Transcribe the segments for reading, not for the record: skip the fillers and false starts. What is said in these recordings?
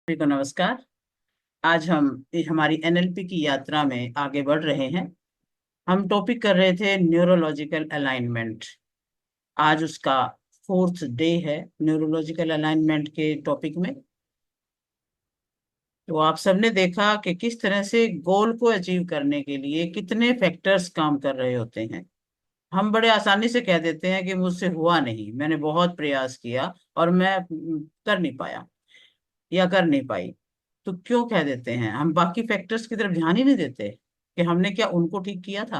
सभी को नमस्कार। आज हम हमारी एनएलपी की यात्रा में आगे बढ़ रहे हैं। हम टॉपिक कर रहे थे न्यूरोलॉजिकल अलाइनमेंट। आज उसका फोर्थ डे है न्यूरोलॉजिकल अलाइनमेंट के टॉपिक में। तो आप सबने देखा कि किस तरह से गोल को अचीव करने के लिए कितने फैक्टर्स काम कर रहे होते हैं। हम बड़े आसानी से कह देते हैं कि मुझसे हुआ नहीं, मैंने बहुत प्रयास किया और मैं कर नहीं पाया या कर नहीं पाई। तो क्यों कह देते हैं? हम बाकी फैक्टर्स की तरफ ध्यान ही नहीं देते कि हमने क्या उनको ठीक किया था।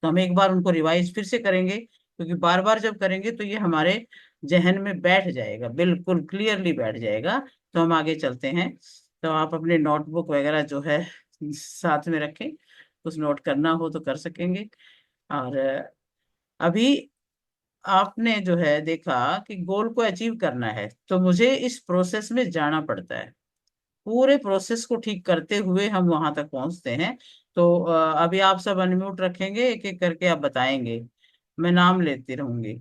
तो हम एक बार उनको रिवाइज फिर से करेंगे, क्योंकि बार बार जब करेंगे तो ये हमारे जहन में बैठ जाएगा, बिल्कुल क्लियरली बैठ जाएगा। तो हम आगे चलते हैं। तो आप अपने नोटबुक वगैरह जो है साथ में रखें, कुछ नोट करना हो तो कर सकेंगे। और अभी आपने जो है देखा कि गोल को अचीव करना है तो मुझे इस प्रोसेस में जाना पड़ता है। पूरे प्रोसेस को ठीक करते हुए हम वहां तक पहुंचते हैं। तो अभी आप सब अनम्यूट रखेंगे, एक एक करके आप बताएंगे, मैं नाम लेती रहूंगी।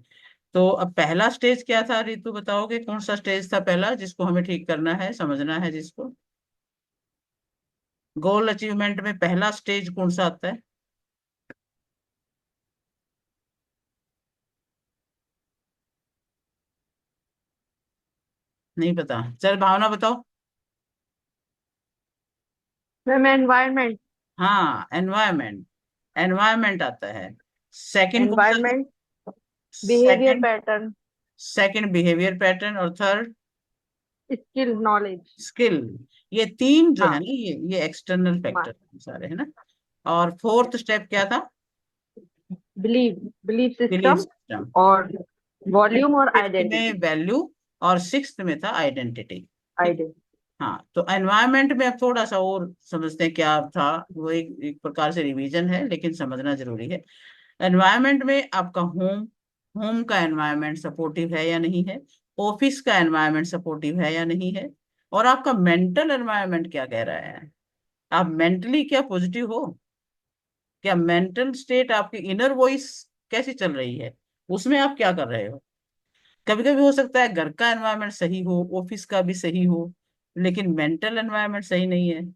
तो अब पहला स्टेज क्या था रितु, बताओगे कौन सा स्टेज था पहला जिसको हमें ठीक करना है, समझना है जिसको? गोल अचीवमेंट में पहला स्टेज कौन सा आता है? नहीं पता, चल भावना बताओ। Ma'am environment. हाँ, एनवायरमेंट। एनवायरमेंट आता है। सेकंड कौन सा? Environment, behaviour second. Pattern, second behaviour pattern, और थर्ड स्किल, नॉलेज। स्किल। ये तीन जो है हाँ। ना, ये एक्सटर्नल फैक्टर मा- सारे है ना। और फोर्थ स्टेप क्या था? Believe, believe belief system system. और वॉल्यूम और फिफ्थ में आइडेंटिटी। वैल्यू, और सिक्स्थ में था आइडेंटिटी। ठीक। आइडेंटिटी। हाँ, तो एनवायरनमेंट में अब थोड़ा सा और समझते हैं क्या था। वो एक प्रकार से रिवीजन है, लेकिन समझना जरूरी है। एनवायरनमेंट में आपका होम, होम का एनवायरनमेंट सपोर्टिव है या नहीं है, ऑफिस का एनवायरनमेंट सपोर्टिव है या नहीं है, और आपका मेंटल एनवायरनमेंट क्या कह रहा है। आप मेंटली क्या पॉजिटिव हो? क्या मेंटल स्टेट, आपकी इनर वॉइस कैसी चल रही है, उसमें आप क्या कर रहे हो? कभी कभी हो सकता है घर का एनवायरनमेंट सही हो, ऑफिस का भी सही हो, लेकिन मेंटल एनवायरनमेंट सही नहीं है।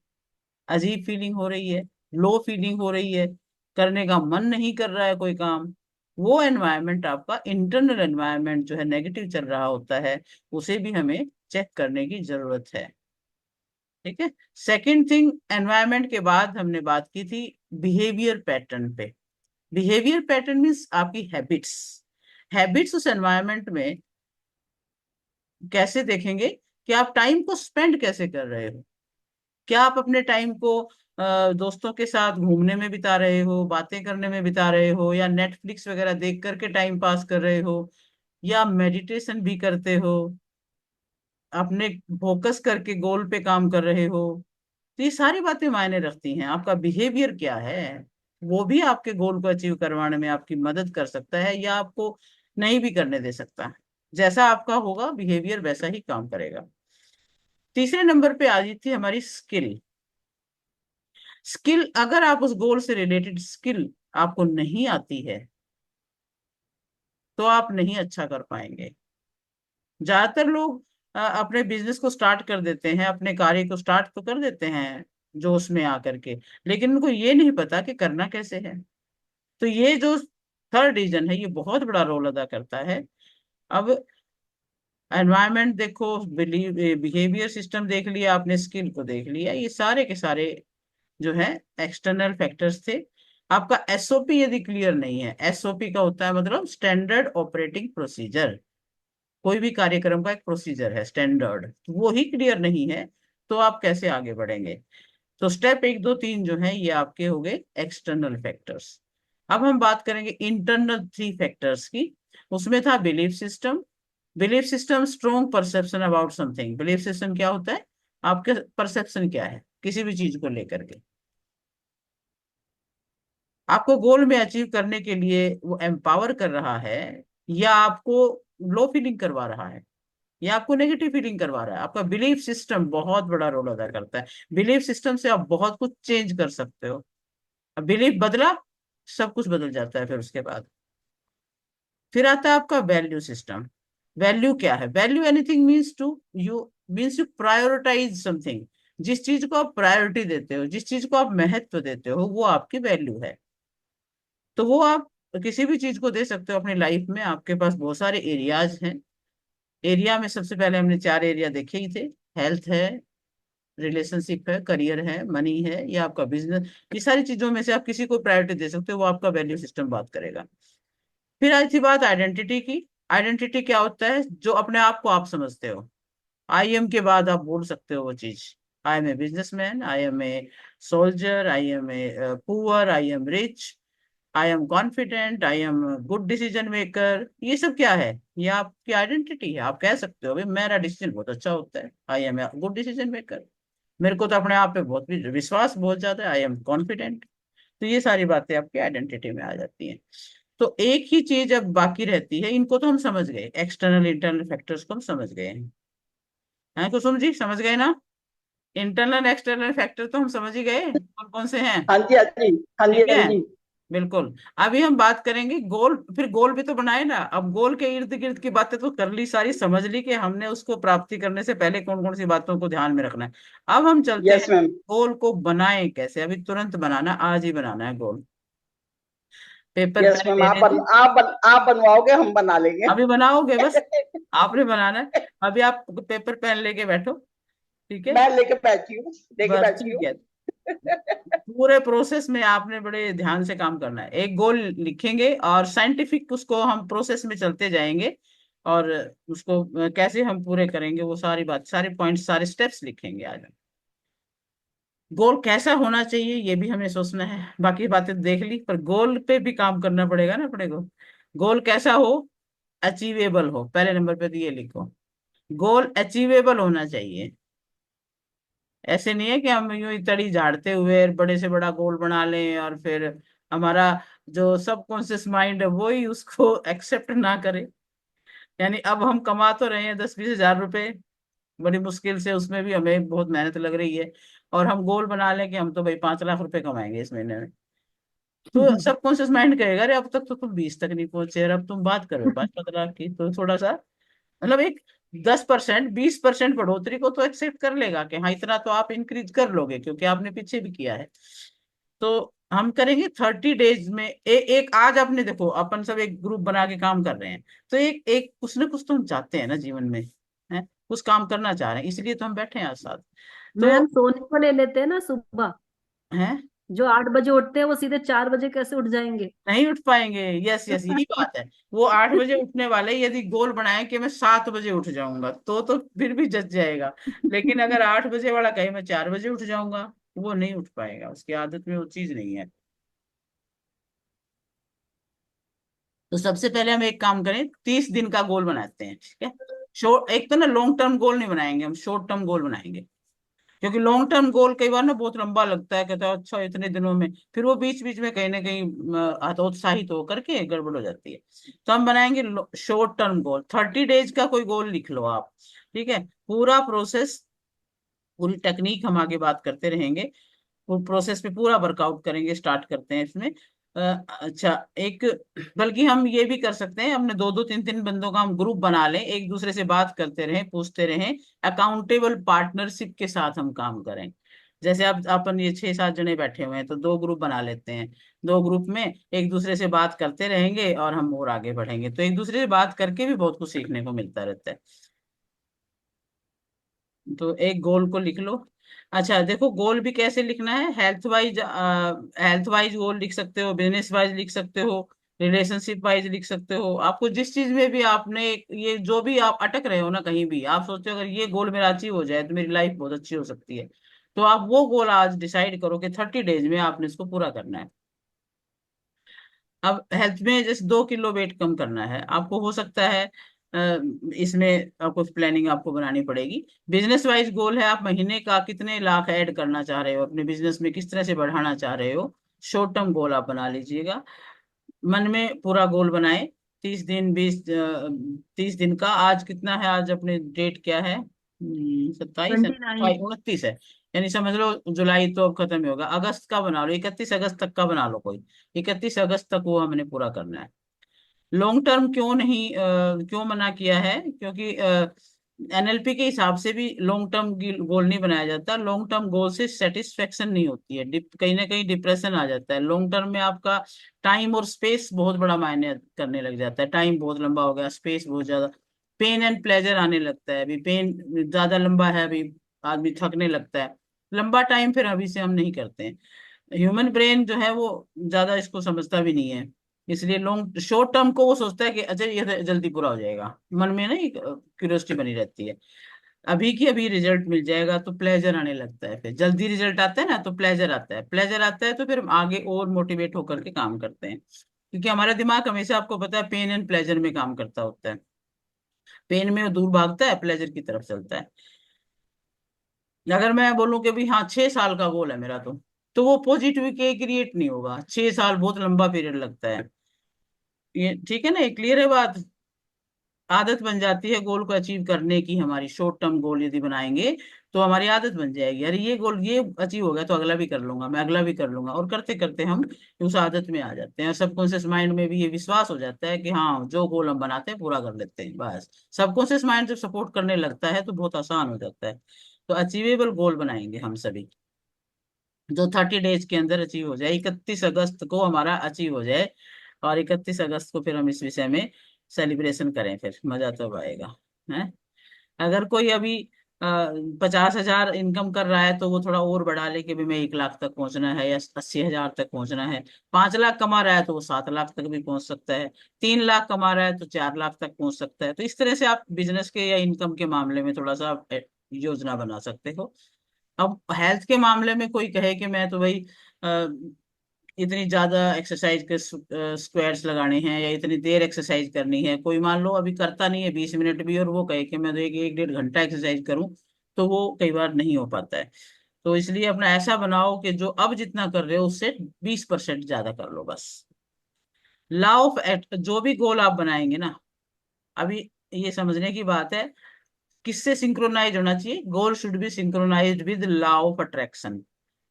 अजीब फीलिंग हो रही है, लो फीलिंग हो रही है, करने का मन नहीं कर रहा है कोई काम। वो एनवायरनमेंट आपका इंटरनल एनवायरनमेंट जो है नेगेटिव चल रहा होता है। उसे भी हमें चेक करने की जरूरत है। ठीक है। सेकंड थिंग, एनवायरनमेंट के बाद हमने बात की थी बिहेवियर पैटर्न पे। बिहेवियर पैटर्न मीन्स आपकी हैबिट्स। हैबिट्स उस एनवायरनमेंट में कैसे देखेंगे कि आप टाइम को स्पेंड कैसे कर रहे हो। क्या आप अपने टाइम को दोस्तों के साथ घूमने में बिता रहे हो, बातें करने में बिता रहे हो, या नेटफ्लिक्स वगैरह देख करके टाइम पास कर रहे हो, या मेडिटेशन भी करते हो, अपने फोकस करके गोल पे काम कर रहे हो। तो ये सारी बातें मायने रखती हैं। आपका बिहेवियर क्या है, वो भी आपके गोल को अचीव करवाने में आपकी मदद कर सकता है, या आपको नहीं भी करने दे सकता। जैसा आपका होगा बिहेवियर, वैसा ही काम करेगा। तीसरे नंबर पे आ रही थी हमारी स्किल। स्किल, अगर आप उस गोल से रिलेटेड स्किल आपको नहीं आती है तो आप नहीं अच्छा कर पाएंगे। ज्यादातर लोग अपने बिजनेस को स्टार्ट कर देते हैं, अपने कार्य को स्टार्ट तो कर देते हैं जोश में आकर के, लेकिन उनको ये नहीं पता कि करना कैसे है। तो ये जो थर्ड रीजन है, ये बहुत बड़ा रोल अदा करता है। अब एनवायरनमेंट देखो, बिलीव, बिहेवियर सिस्टम देख लिया आपने, स्किल को देख लिया, ये सारे के सारे जो है एक्सटर्नल फैक्टर्स थे। आपका एसओपी यदि क्लियर नहीं है, एसओपी का होता है मतलब स्टैंडर्ड ऑपरेटिंग प्रोसीजर। कोई भी कार्यक्रम का एक प्रोसीजर है स्टैंडर्ड, तो वो ही क्लियर नहीं है तो आप कैसे आगे बढ़ेंगे? तो स्टेप एक दो तीन जो है ये आपके हो गए एक्सटर्नल फैक्टर्स। अब हम बात करेंगे इंटरनल थ्री फैक्टर्स की। उसमें था belief system. Belief system strong perception about something. Belief system क्या होता है? आपके परसेप्शन क्या है किसी भी चीज को लेकर के। आपको गोल में अचीव करने के लिए वो एम्पावर कर रहा है, या आपको लो फीलिंग करवा रहा है, या आपको नेगेटिव फीलिंग करवा रहा है। आपका बिलीफ सिस्टम बहुत बड़ा रोल अदा करता है। बिलीफ सिस्टम से आप बहुत कुछ चेंज कर सकते हो। अब बिलीफ बदला, सब कुछ बदल जाता है फिर उसके बाद। फिर आता है आपका वैल्यू सिस्टम। वैल्यू क्या है? Value anything means to you, means you prioritize something. जिस चीज को आप प्रायोरिटी देते हो, जिस चीज को आप महत्व देते हो, वो आपकी वैल्यू है। तो वो आप किसी भी चीज को दे सकते हो अपनी लाइफ में। आपके पास बहुत सारे एरियाज हैं। एरिया में सबसे पहले हमने 4 एरिया देखे ही थे। हेल्थ है, रिलेशनशिप है, करियर है, मनी है, या आपका बिजनेस। ये सारी चीजों में से आप किसी को प्रायोरिटी दे सकते हो, वो आपका वैल्यू सिस्टम बात करेगा। फिर आई थी बात आइडेंटिटी की। आइडेंटिटी क्या होता है? जो अपने आप को आप समझते हो। आई एम के बाद आप बोल सकते हो वो चीज। I am a businessman, I am a soldier, I am a poor, I am rich, I am confident, I am good decision maker. ये सब क्या है? ये आपकी आइडेंटिटी है। आप कह सकते हो भाई मेरा डिसीजन बहुत अच्छा होता है, I am a good decision maker. मेरे को तो अपने आप पे बहुत विश्वास बहुत ज्यादा है, आई एम कॉन्फिडेंट। तो ये सारी बातें आपकी आइडेंटिटी में आ जाती हैं। तो एक ही चीज अब बाकी रहती है। इनको तो हम समझ गए, एक्सटर्नल इंटरनल फैक्टर्स को हम समझ गए हैं कुसुम जी, समझ गए ना? इंटरनल एक्सटर्नल फैक्टर तो हम समझ ही गए कौन कौन से हैं। हाँ जी, हाँ जी, हाँ जी, ठीक हाँ है, जी। बिल्कुल। अभी हम बात करेंगे गोल। फिर गोल भी तो बनाए ना। अब गोल के इर्द गिर्द की बातें तो कर ली, सारी समझ ली कि हमने उसको प्राप्ति करने से पहले कौन कौन सी बातों को ध्यान में रखना है। अब हम चलते हैं यस मैम। गोल को बनाएं कैसे। अभी तुरंत बनाना, आज ही बनाना है गोल। पेपर यस पेन मैम, ले आप लेंगे। आप बनवाओगे, हम बना लेंगे। अभी बनाओगे बस, आपने बनाना है। अभी आप पेपर पेन लेके बैठो। ठीक है, मैं लेके बस बैठी ठीक हूँ। है। पूरे प्रोसेस में आपने बड़े ध्यान से काम करना है। एक गोल लिखेंगे और साइंटिफिक उसको हम प्रोसेस में चलते जाएंगे। और उसको कैसे हम पूरे करेंगे, वो सारी बात, सारे पॉइंट्स, सारे स्टेप्स लिखेंगे आज हम। गोल कैसा होना चाहिए ये भी हमें सोचना है। बाकी बातें देख ली, पर गोल पे भी काम करना पड़ेगा ना अपने को। गोल कैसा हो? अचीवेबल हो। पहले नंबर पे तो ये लिखो, गोल अचीवेबल होना चाहिए। ऐसे नहीं है कि हम यूं ही तड़ी झाड़ते हुए बड़े से बड़ा गोल बना लें और फिर हमारा जो सबकॉन्शियस माइंड है वो ही उसको एक्सेप्ट ना करे। यानी अब हम कमा तो रहे हैं 10-20 हजार रुपए बड़ी मुश्किल से, उसमें भी हमें बहुत मेहनत लग रही है। और हम गोल बना लें कि हम तो भाई 5 लाख रुपए कमाएंगे इस महीने में। तो सबकॉन्शियस माइंड कहेगा अरे अब तक तो तुम 20 तक नहीं पहुंचे और अब तुम बात कर रहे हो 5-5 लाख की। तो थोड़ा सा मतलब एक 10%, 20% बढ़ोतरी को तो एक्सेप्ट कर लेगा कि हाँ इतना तो आप इंक्रीज कर लोगे क्योंकि आपने पीछे भी किया है। तो हम करेंगे 30 डेज में। एक आज आपने देखो, अपन सब एक ग्रुप बना के काम कर रहे हैं। तो एक एक कुछ ना कुछ तो हम चाहते हैं ना जीवन में, है कुछ काम करना चाह रहे हैं, इसलिए तो हम बैठे हैं आज साथ। तो मैम सोने को ले लेते हैं ना सुबह। है, जो 8 बजे उठते हैं वो सीधे 4 बजे कैसे उठ जाएंगे? नहीं उठ पाएंगे। यस यस, यही बात है। वो 8 बजे उठने वाले, यदि गोल बनाए कि मैं 7 बजे उठ जाऊंगा तो फिर भी जच जाएगा। लेकिन अगर 8 बजे वाला कहे मैं 4 बजे उठ जाऊंगा, वो नहीं उठ पाएगा, उसकी आदत में वो चीज नहीं है। तो सबसे पहले हम एक काम करें, 30 दिन का गोल बनाते हैं। ठीक है, शॉर्ट, एक तो ना लॉन्ग टर्म गोल नहीं बनाएंगे, हम शॉर्ट टर्म गोल बनाएंगे। क्योंकि लॉन्ग टर्म गोल कई बार ना बहुत लंबा लगता है, कहता है अच्छा इतने दिनों में, फिर वो बीच बीच में कहीं ना कहीं हतोत्साहित होकर के गड़बड़ हो जाती है। तो हम बनाएंगे शॉर्ट टर्म गोल। 30 डेज का कोई गोल लिख लो आप। ठीक है, पूरा प्रोसेस, पूरी टेक्निक हम आगे बात करते रहेंगे। वो प्रोसेस पे पूरा वर्कआउट करेंगे। स्टार्ट करते हैं इसमें। अच्छा, एक, बल्कि हम ये भी कर सकते हैं, हमने 2-2 3-3 बंदों का हम ग्रुप बना लें, एक दूसरे से बात करते रहें, पूछते रहें। अकाउंटेबल पार्टनरशिप के साथ हम काम करें। जैसे अब अपन ये 6-7 जने बैठे हुए हैं तो 2 ग्रुप बना लेते हैं। 2 ग्रुप में एक दूसरे से बात करते रहेंगे और हम और आगे बढ़ेंगे। तो एक दूसरे से बात करके भी बहुत कुछ सीखने को मिलता रहता है। तो एक गोल को लिख लो। अच्छा देखो, गोल भी कैसे लिखना है। हेल्थ वाइज गोल लिख सकते हो, बिजनेस वाइज लिख सकते हो, रिलेशनशिप वाइज लिख सकते हो। आपको जिस चीज में भी आपने, ये जो भी आप अटक रहे हो ना, कहीं भी आप सोचते हो अगर ये गोल मेरा अचीव हो जाए तो मेरी लाइफ बहुत अच्छी हो सकती है, तो आप वो गोल आज डिसाइड करो कि 30 डेज में आपने इसको पूरा करना है। अब हेल्थ में जैसे 2 किलो वेट कम करना है आपको, हो सकता है इसमें कुछ प्लानिंग आपको बनानी पड़ेगी। बिजनेस वाइज गोल है, आप महीने का कितने लाख ऐड करना चाह रहे हो अपने बिजनेस में, किस तरह से बढ़ाना चाह रहे हो। शॉर्ट टर्म गोल आप बना लीजिएगा। मन में पूरा गोल बनाए। 30 दिन, 30 दिन का, आज कितना है, आज अपने डेट क्या है? 27 है, 29। 29 है। यानी समझ लो जुलाई तो अब खत्म ही होगा, अगस्त का बना लो, 31 अगस्त तक का बना लो कोई। 31 अगस्त तक वो हमने पूरा करना है। लॉन्ग टर्म क्यों नहीं, क्यों मना किया है? क्योंकि एनएलपी के हिसाब से भी लॉन्ग टर्म गोल नहीं बनाया जाता। लॉन्ग टर्म गोल से सेटिस्फेक्शन नहीं होती है, कहीं ना कहीं डिप्रेशन आ जाता है। लॉन्ग टर्म में आपका टाइम और स्पेस बहुत बड़ा मायने करने लग जाता है। टाइम बहुत लंबा हो गया, स्पेस बहुत ज्यादा, पेन एंड प्लेजर आने लगता है। अभी पेन ज्यादा लंबा है, अभी आदमी थकने लगता है। लंबा टाइम फिर अभी से हम नहीं करते हैं। ह्यूमन ब्रेन जो है वो ज्यादा इसको समझता भी नहीं है, इसलिए लॉन्ग शॉर्ट टर्म को वो सोचता है कि अच्छा ये तो जल्दी पूरा हो जाएगा। मन में ना एक क्यूरियोसिटी बनी रहती है, अभी की अभी रिजल्ट मिल जाएगा तो प्लेजर आने लगता है। फिर जल्दी रिजल्ट आता है ना तो प्लेजर आता है, प्लेजर आता है तो फिर हम आगे और मोटिवेट होकर के काम करते हैं। क्योंकि हमारा दिमाग हमेशा, आपको पता है, पेन एंड प्लेजर में काम करता होता है। पेन में वो दूर भागता है, प्लेजर की तरफ चलता है। अगर मैं बोलूं कि भी हाँ 6 साल का गोल है मेरा, तो वो पॉजिटिव के क्रिएट नहीं होगा। 6 साल बहुत लंबा पीरियड लगता है। ये ठीक है ना, ये क्लियर है बात। आदत बन जाती है गोल को अचीव करने की। हमारी शॉर्ट टर्म गोल यदि बनाएंगे तो हमारी आदत बन जाएगी, अरे ये गोल ये अचीव हो गया तो अगला भी कर लूंगा, मैं अगला भी कर लूंगा, और करते करते हम उस आदत में आ जाते हैं। सबकॉन्शियस माइंड में भी ये विश्वास हो जाता है कि हाँ जो गोल हम बनाते हैं पूरा कर लेते हैं बस। सबकॉन्शियस माइंड जब सपोर्ट करने लगता है तो बहुत आसान हो जाता है। तो अचीवेबल गोल बनाएंगे हम सभी, जो 30 डेज के अंदर अचीव हो जाए, 31 अगस्त को हमारा अचीव हो जाए। और 31 अगस्त को फिर हम इस विषय में सेलिब्रेशन करें, फिर मजा तो आएगा है। अगर कोई अभी 50,000 इनकम कर रहा है तो वो थोड़ा और बढ़ा ले कि भी मैं 1 लाख तक पहुंचना है या 80,000 तक पहुंचना है। 5 लाख कमा रहा है तो वो 7 लाख तक भी पहुंच सकता है। 3 लाख कमा रहा है तो 4 लाख तक पहुंच सकता है। तो इस तरह से आप बिजनेस के या इनकम के मामले में थोड़ा सा योजना बना सकते हो। अब हेल्थ के मामले में कोई कहे कि मैं तो भाई अ, इतनी ज्यादा एक्सरसाइज के स्क्वाट्स लगाने हैं या इतनी देर एक्सरसाइज करनी है, कोई मान लो अभी करता नहीं है 20 मिनट भी, और वो कहे कि मैं तो एक 1.5 घंटा एक्सरसाइज करूं, तो वो कई बार नहीं हो पाता है। तो इसलिए अपना ऐसा बनाओ कि जो अब जितना कर रहे हो उससे 20% ज्यादा कर लो बस। लॉ ऑफ जो भी गोल आप बनाएंगे ना, अभी ये समझने की बात है, किससे सिंक्रोनाइज होना चाहिए। Goal should be synchronized with law of attraction.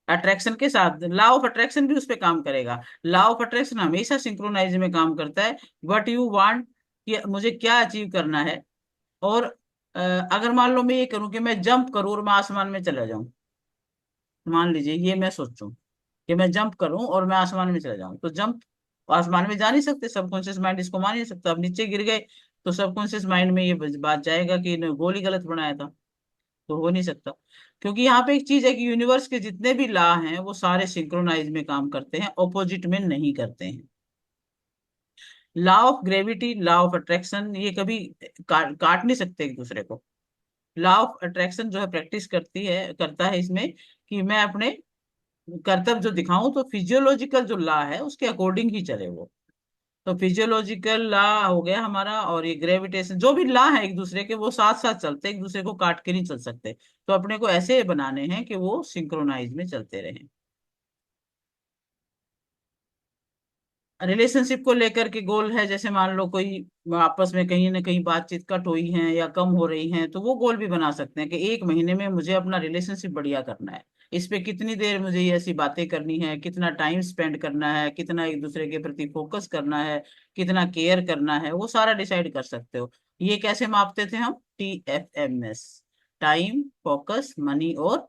Attraction के साथ लॉ ऑफ अट्रैक्शन भी उस पे काम करेगा। लॉ ऑफ अट्रैक्शन हमेशा सिंक्रोनाइज में काम करता है। व्हाट यू वांट, कि मुझे क्या अचीव करना है। और अगर मान लो मैं ये करूं कि मैं जंप करूं और मैं आसमान में चला जाऊं, मान लीजिए ये मैं सोचूं कि मैं जंप करूं और मैं आसमान में चला जाऊं, तो जंप आसमान में जा नहीं सकते, सबकॉन्शियस माइंड इसको मान नहीं सकता। अब नीचे गिर गए तो सबकॉन्शियस माइंड में ये बात जाएगा कि इन्होंने गोल ही गलत बनाया था, तो हो नहीं सकता। क्योंकि यहाँ पे एक चीज है कि यूनिवर्स के जितने भी लॉ हैं वो सारे सिंक्रोनाइज में काम करते हैं, ऑपोजिट में नहीं करते हैं। Law of gravity, law of attraction, ये कभी काट नहीं सकते एक दूसरे को। लॉ ऑफ अट्रैक्शन जो है प्रैक्टिस करता है इसमें कि मैं अपने कर्तव्य जो दिखाऊं तो फिजियोलॉजिकल जो लॉ है उसके अकॉर्डिंग ही चले वो। तो फिजियोलॉजिकल लॉ हो गया हमारा, और ये ग्रेविटेशन, जो भी लॉ है एक दूसरे के वो साथ साथ चलते हैं, एक दूसरे को काट के नहीं चल सकते। तो अपने को ऐसे बनाने हैं कि वो सिंक्रोनाइज में चलते रहें। रिलेशनशिप को लेकर के गोल है, जैसे मान लो कोई आपस में कहीं ना कहीं बातचीत कट हुई है या कम हो रही है, तो वो गोल भी बना सकते हैं कि 1 महीने में मुझे अपना रिलेशनशिप बढ़िया करना है। इस पे कितनी देर मुझे ये ऐसी बातें करनी है, कितना टाइम स्पेंड करना है, कितना एक दूसरे के प्रति फोकस करना है, कितना केयर करना है, वो सारा डिसाइड कर सकते हो। ये कैसे मापते थे हम, TFMS, टाइम, फोकस, मनी और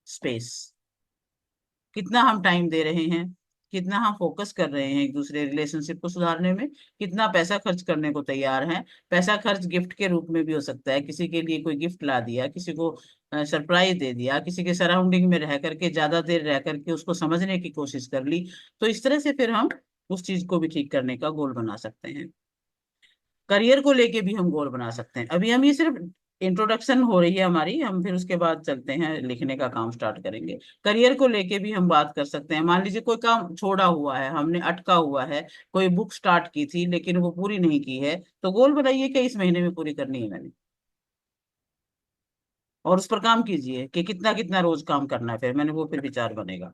स्पेस। कितना हम टाइम दे रहे हैं, कितना हम फोकस कर रहे हैं एक दूसरे रिलेशनशिप को सुधारने में, कितना पैसा खर्च करने को तैयार हैं। पैसा खर्च गिफ्ट के रूप में भी हो सकता है, किसी के लिए कोई गिफ्ट ला दिया, किसी को सरप्राइज दे दिया, किसी के सराउंडिंग में रह करके ज्यादा देर रह करके उसको समझने की कोशिश कर ली। तो इस तरह से फिर हम उस चीज को भी ठीक करने का गोल बना सकते हैं। करियर को लेके भी हम गोल बना सकते हैं। अभी हम ये सिर्फ इंट्रोडक्शन हो रही है हमारी, हम फिर उसके बाद चलते हैं लिखने का काम स्टार्ट करेंगे। करियर को लेके भी हम बात कर सकते हैं। मान लीजिए कोई काम छोड़ा हुआ है, हमने अटका हुआ है, कोई बुक स्टार्ट की थी लेकिन वो पूरी नहीं की है, तो गोल बनाइए कि इस महीने में पूरी करनी है मैंने, और उस पर काम कीजिए कि कितना कितना रोज काम करना है, फिर मैंने वो फिर विचार बनेगा।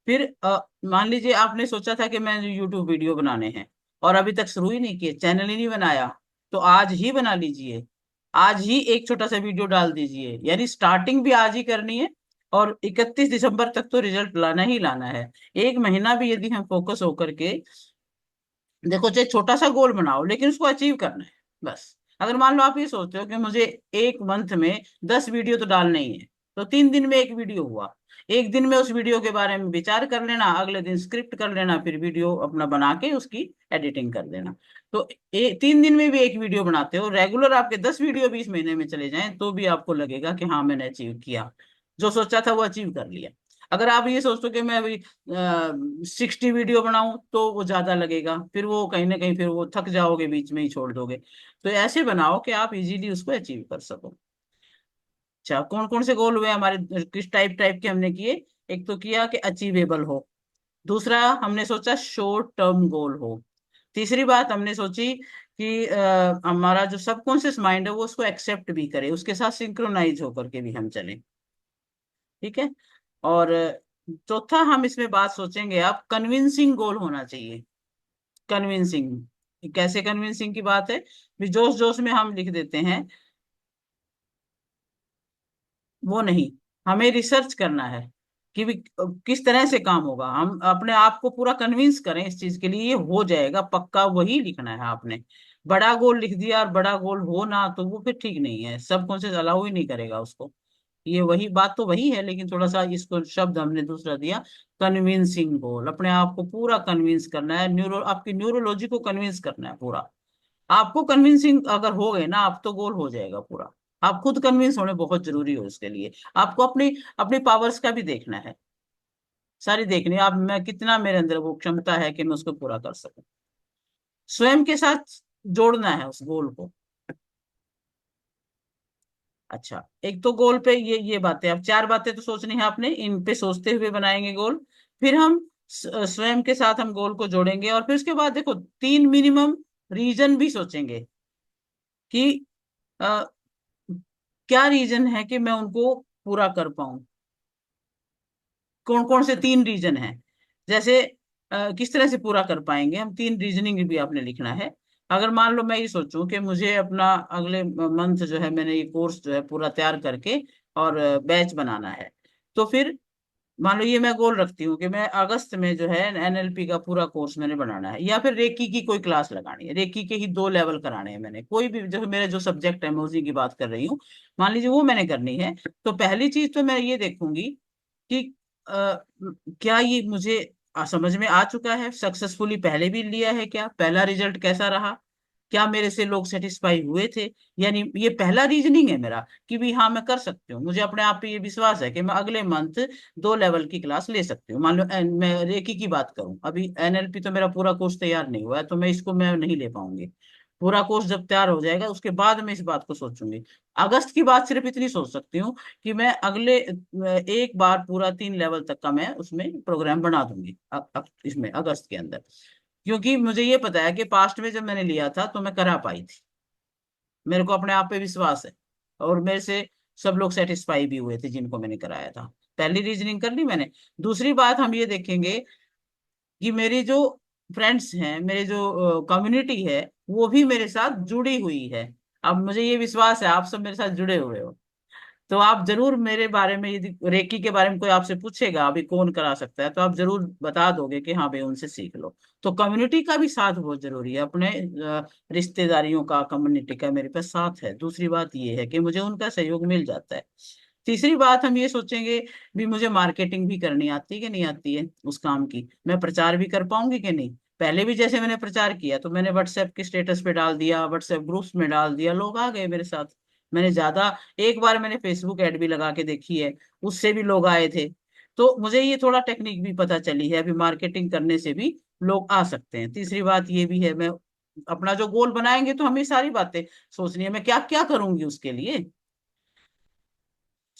फिर मान लीजिए आपने सोचा था कि मैं यूट्यूब वीडियो बनाने हैं और अभी तक शुरू ही नहीं किए, चैनल ही नहीं बनाया, तो आज ही बना लीजिए। आज ही एक छोटा सा वीडियो डाल दीजिए, यानी स्टार्टिंग भी आज ही करनी है। और 31 दिसंबर तक तो रिजल्ट लाना ही लाना है। 1 महीना भी यदि हम फोकस होकर के देखो, चाहे छोटा सा गोल बनाओ लेकिन उसको अचीव करना है बस। अगर मान लो आप ये सोचते हो कि मुझे एक मंथ में 10 वीडियो तो डालने ही है, तो 3 दिन में एक वीडियो हुआ। एक दिन में उस वीडियो के बारे में विचार कर लेना, अगले दिन स्क्रिप्ट कर लेना, फिर वीडियो अपना बना के उसकी एडिटिंग कर देना। तो 3 दिन में भी एक वीडियो बनाते हो, रेगुलर आपके 10 वीडियो भी इस महीने में चले जाएं तो भी आपको लगेगा कि हाँ मैंने अचीव किया, जो सोचा था वो अचीव कर लिया। अगर आप ये सोचते हो कि मैं अभी 60 वीडियो बनाऊं तो वो ज्यादा लगेगा, फिर वो कहीं ना कहीं फिर वो थक जाओगे, बीच में ही छोड़ दोगे। तो ऐसे बनाओ कि आप इजीली उसको अचीव कर सको। अच्छा, कौन कौन से गोल हुए हमारे, किस टाइप टाइप के हमने किए? एक तो किया कि अचीवेबल हो, दूसरा हमने सोचा शॉर्ट टर्म गोल हो, तीसरी बात हमने सोची कि हमारा जो सबकॉन्शियस माइंड है वो उसको एक्सेप्ट भी करे, उसके साथ सिंक्रोनाइज होकर के भी हम चलें। ठीक है। और चौथा हम इसमें बात सोचेंगे, आप कन्विंसिंग गोल होना चाहिए। कन्विंसिंग कैसे? कन्विंसिंग की बात है भी जोश जोश में हम लिख देते हैं, वो नहीं, हमें रिसर्च करना है कि भी किस तरह से काम होगा। हम अपने आप को पूरा कन्विंस करें इस चीज के लिए, ये हो जाएगा पक्का, वही लिखना है आपने। बड़ा गोल लिख दिया और बड़ा गोल हो ना तो वो फिर ठीक नहीं है, सबकॉन्शियस अलाउ ही नहीं करेगा उसको। ये वही बात तो वही है, लेकिन थोड़ा सा इसको शब्द हमने दूसरा दिया, कन्विंसिंग गोल। अपने आप को पूरा कन्विंस करना है, आपकी न्यूरोलॉजी को कन्विंस करना है पूरा। आपको कन्विंसिंग अगर हो गए ना आप, तो गोल हो जाएगा पूरा। आप खुद कन्विंस होने बहुत जरूरी हो इसके लिए। आपको अपनी अपनी पावर्स का भी देखना है, सारी देखनी है, आप मैं कितना मेरे अंदर वो क्षमता है कि मैं उसको पूरा कर सकूं। स्वयं के साथ जोड़ना है उस गोल को। अच्छा, एक तो गोल पे ये बातें, अब 4 बातें तो सोचनी है आपने, इन पे सोचते हुए बनाएंगे गोल। फिर हम स्वयं के साथ हम गोल को जोड़ेंगे, और फिर उसके बाद देखो 3 मिनिमम रीजन भी सोचेंगे कि अ, क्या रीजन है कि मैं उनको पूरा कर पाऊं। कौन कौन से 3 रीजन हैं, जैसे किस तरह से पूरा कर पाएंगे हम, 3 रीजनिंग भी आपने लिखना है। अगर मान लो मैं ये सोचूं कि मुझे अपना अगले मंथ जो है मैंने ये कोर्स जो है पूरा तैयार करके और बैच बनाना है, तो फिर मान लो ये मैं गोल रखती हूँ कि मैं अगस्त में जो है एनएलपी का पूरा कोर्स मैंने बनाना है, या फिर रेकी की कोई क्लास लगानी है, रेकी के ही 2 लेवल कराने हैं मैंने, कोई भी जो मेरा जो सब्जेक्ट है मैं उसी की बात कर रही हूँ, मान लीजिए वो मैंने करनी है। तो पहली चीज तो मैं ये देखूंगी कि क्या ये मुझे समझ में आ चुका है, सक्सेसफुली पहले भी लिया है क्या, पहला रिजल्ट कैसा रहा, क्या मेरे से लोग सेटिस्फाई हुए थे। यानी ये पहला रीजनिंग है मेरा कि भी हाँ मैं कर सकती हूँ, मुझे अपने आप पे ये विश्वास है कि मैं अगले मंथ 2 लेवल की क्लास ले सकती हूँ। मान लो मैं रेकी की बात करूँ, अभी एनएलपी तो मेरा पूरा कोर्स तैयार नहीं हुआ है, तो मैं इसको मैं नहीं ले पाऊंगी। पूरा कोर्स जब तैयार हो जाएगा उसके बाद मैं इस बात को सोचूंगी। अगस्त की बात सिर्फ इतनी सोच सकती हूँ कि मैं अगले एक बार पूरा 3 लेवल तक का मैं उसमें प्रोग्राम बना दूंगी इसमें अगस्त के अंदर। क्योंकि मुझे ये पता है कि पास्ट में जब मैंने लिया था तो मैं करा पाई थी, मेरे को अपने आप पे विश्वास है, और मेरे से सब लोग सेटिस्फाई भी हुए थे जिनको मैंने कराया था। पहली रीजनिंग कर ली मैंने। दूसरी बात हम ये देखेंगे कि मेरी जो फ्रेंड्स हैं, मेरे जो कम्युनिटी है, वो भी मेरे साथ जुड़ी हुई है। अब मुझे ये विश्वास है आप सब मेरे साथ जुड़े हुए हो, तो आप जरूर मेरे बारे में, यदि रेकी के बारे में कोई आपसे पूछेगा अभी कौन करा सकता है, तो आप जरूर बता दोगे कि हाँ भाई उनसे सीख लो। तो कम्युनिटी का भी साथ बहुत जरूरी है, अपने रिश्तेदारियों का, कम्युनिटी का मेरे पास साथ है। दूसरी बात ये है कि मुझे उनका सहयोग मिल जाता है। तीसरी बात हम ये सोचेंगे भी मुझे मार्केटिंग भी करनी आती है कि नहीं आती है उस काम की, मैं प्रचार भी कर पाऊंगी कि नहीं। पहले भी जैसे मैंने प्रचार किया तो मैंने व्हाट्सएप के स्टेटस पे डाल दिया, व्हाट्सएप ग्रुप्स में डाल दिया, लोग आ गए मेरे साथ। मैंने ज्यादा, एक बार मैंने फेसबुक ऐड भी लगा के देखी है, उससे भी लोग आए थे। तो मुझे ये थोड़ा टेक्निक भी पता चली है, अभी मार्केटिंग करने से भी लोग आ सकते हैं। तीसरी बात ये भी है, मैं अपना जो गोल बनाएंगे तो हमें सारी बातें सोचनी है, मैं क्या क्या करूंगी उसके लिए।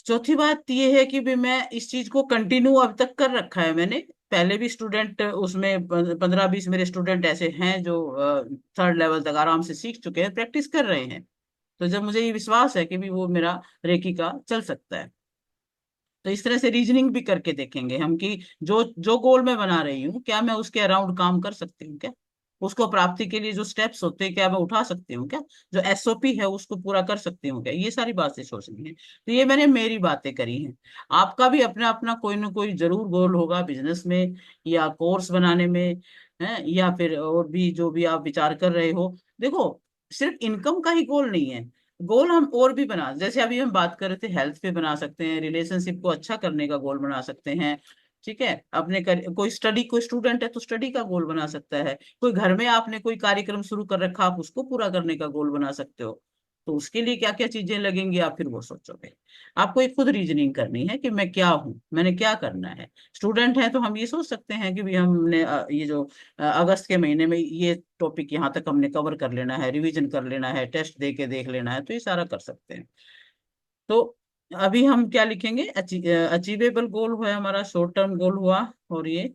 चौथी बात ये है कि भी मैं इस चीज को कंटिन्यू अब तक कर रखा है मैंने। पहले भी स्टूडेंट उसमें 15-20 मेरे स्टूडेंट ऐसे हैं जो 3rd लेवल तक आराम से सीख चुके हैं, प्रैक्टिस कर रहे हैं। तो जब मुझे ये विश्वास है कि भी वो मेरा रेकी का चल सकता है, तो इस तरह से रीजनिंग भी करके देखेंगे हम कि जो जो गोल मैं बना रही हूँ क्या मैं उसके अराउंड काम कर सकती हूँ क्या, उसको प्राप्ति के लिए जो स्टेप्स होते हैं क्या मैं उठा सकती हूँ क्या, जो एसओपी है उसको पूरा कर सकती हूँ क्या, ये सारी बातें सोचनी है। तो ये मैंने मेरी बातें करी हैं। आपका भी अपना अपना कोई ना कोई जरूर गोल होगा, बिजनेस में या कोर्स बनाने में, है या फिर और भी जो भी आप विचार कर रहे हो। देखो सिर्फ इनकम का ही गोल नहीं है, गोल हम और भी बना, जैसे अभी हम बात कर रहे थे हेल्थ पे बना सकते हैं, रिलेशनशिप को अच्छा करने का गोल बना सकते हैं। ठीक है, अपने कोई स्टडी, कोई स्टूडेंट है तो स्टडी का गोल बना सकता है, कोई घर में आपने कोई कार्यक्रम शुरू कर रखा, आप उसको पूरा करने का गोल बना सकते हो। तो उसके लिए क्या क्या चीजें लगेंगी आप फिर वो सोचोगे। आपको एक खुद रीजनिंग करनी है कि मैं क्या हूँ, मैंने क्या करना है। स्टूडेंट है तो हम ये सोच सकते हैं कि भी हमने ये जो अगस्त के महीने में ये टॉपिक यहाँ तक हमने कवर कर लेना है, रिवीजन कर लेना है, टेस्ट दे के देख लेना है, तो ये सारा कर सकते हैं। तो अभी हम क्या लिखेंगे, अचीवेबल गोल हुआ हमारा, शॉर्ट टर्म गोल हुआ, और ये,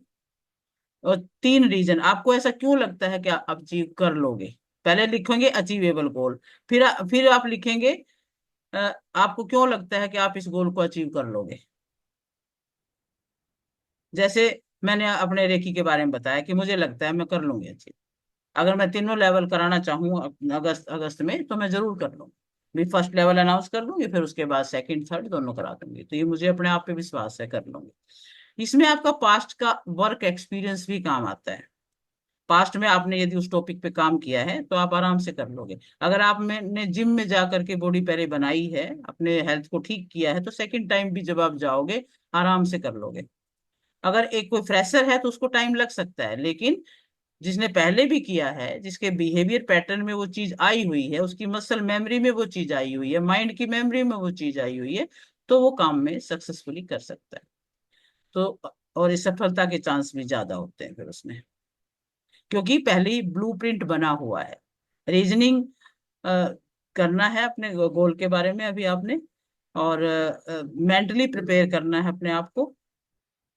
और 3 रीजन आपको ऐसा क्यों लगता है कि आप अचीव कर लोगे। पहले लिखेंगे अचीवेबल गोल, फिर आप लिखेंगे आपको क्यों लगता है कि आप इस गोल को अचीव कर लोगे। जैसे मैंने अपने रेकी के बारे में बताया कि मुझे लगता है मैं कर लूंगी अचीव, अगर मैं तीनों लेवल कराना चाहूँ अगस्त अगस्त में तो मैं जरूर कर लूंगी। भी फर्स्ट लेवल अनाउंस कर दूंगी, फिर उसके बाद सेकंड थर्ड दोनों करा दूंगी, तो ये मुझे अपने आप पे विश्वास है, कर लूंगी। इसमें आपका पास्ट का वर्क एक्सपीरियंस भी काम आता है। पास्ट में आपने यदि उस टॉपिक पे काम किया है तो आप आराम से कर लोगे। अगर आप ने जिम में जा करके बॉडी पहले बनाई है, अपने हेल्थ को ठीक किया है, तो सेकंड टाइम भी जब आप जाओगे आराम से कर लोगे। अगर एक कोई फ्रेशर है तो उसको टाइम लग सकता है, लेकिन जिसने पहले भी किया है, जिसके बिहेवियर पैटर्न में वो चीज आई हुई है, उसकी मसल मेमोरी में वो चीज आई हुई है, माइंड की मेमोरी में वो चीज आई हुई है, तो वो काम में सक्सेसफुली कर सकता है। तो और इस सफलता के चांस भी ज्यादा होते हैं फिर उसमें, क्योंकि पहले ही ब्लूप्रिंट बना हुआ है। रीजनिंग करना है अपने गोल के बारे में अभी आपने, और मेंटली प्रिपेयर करना है अपने आप को।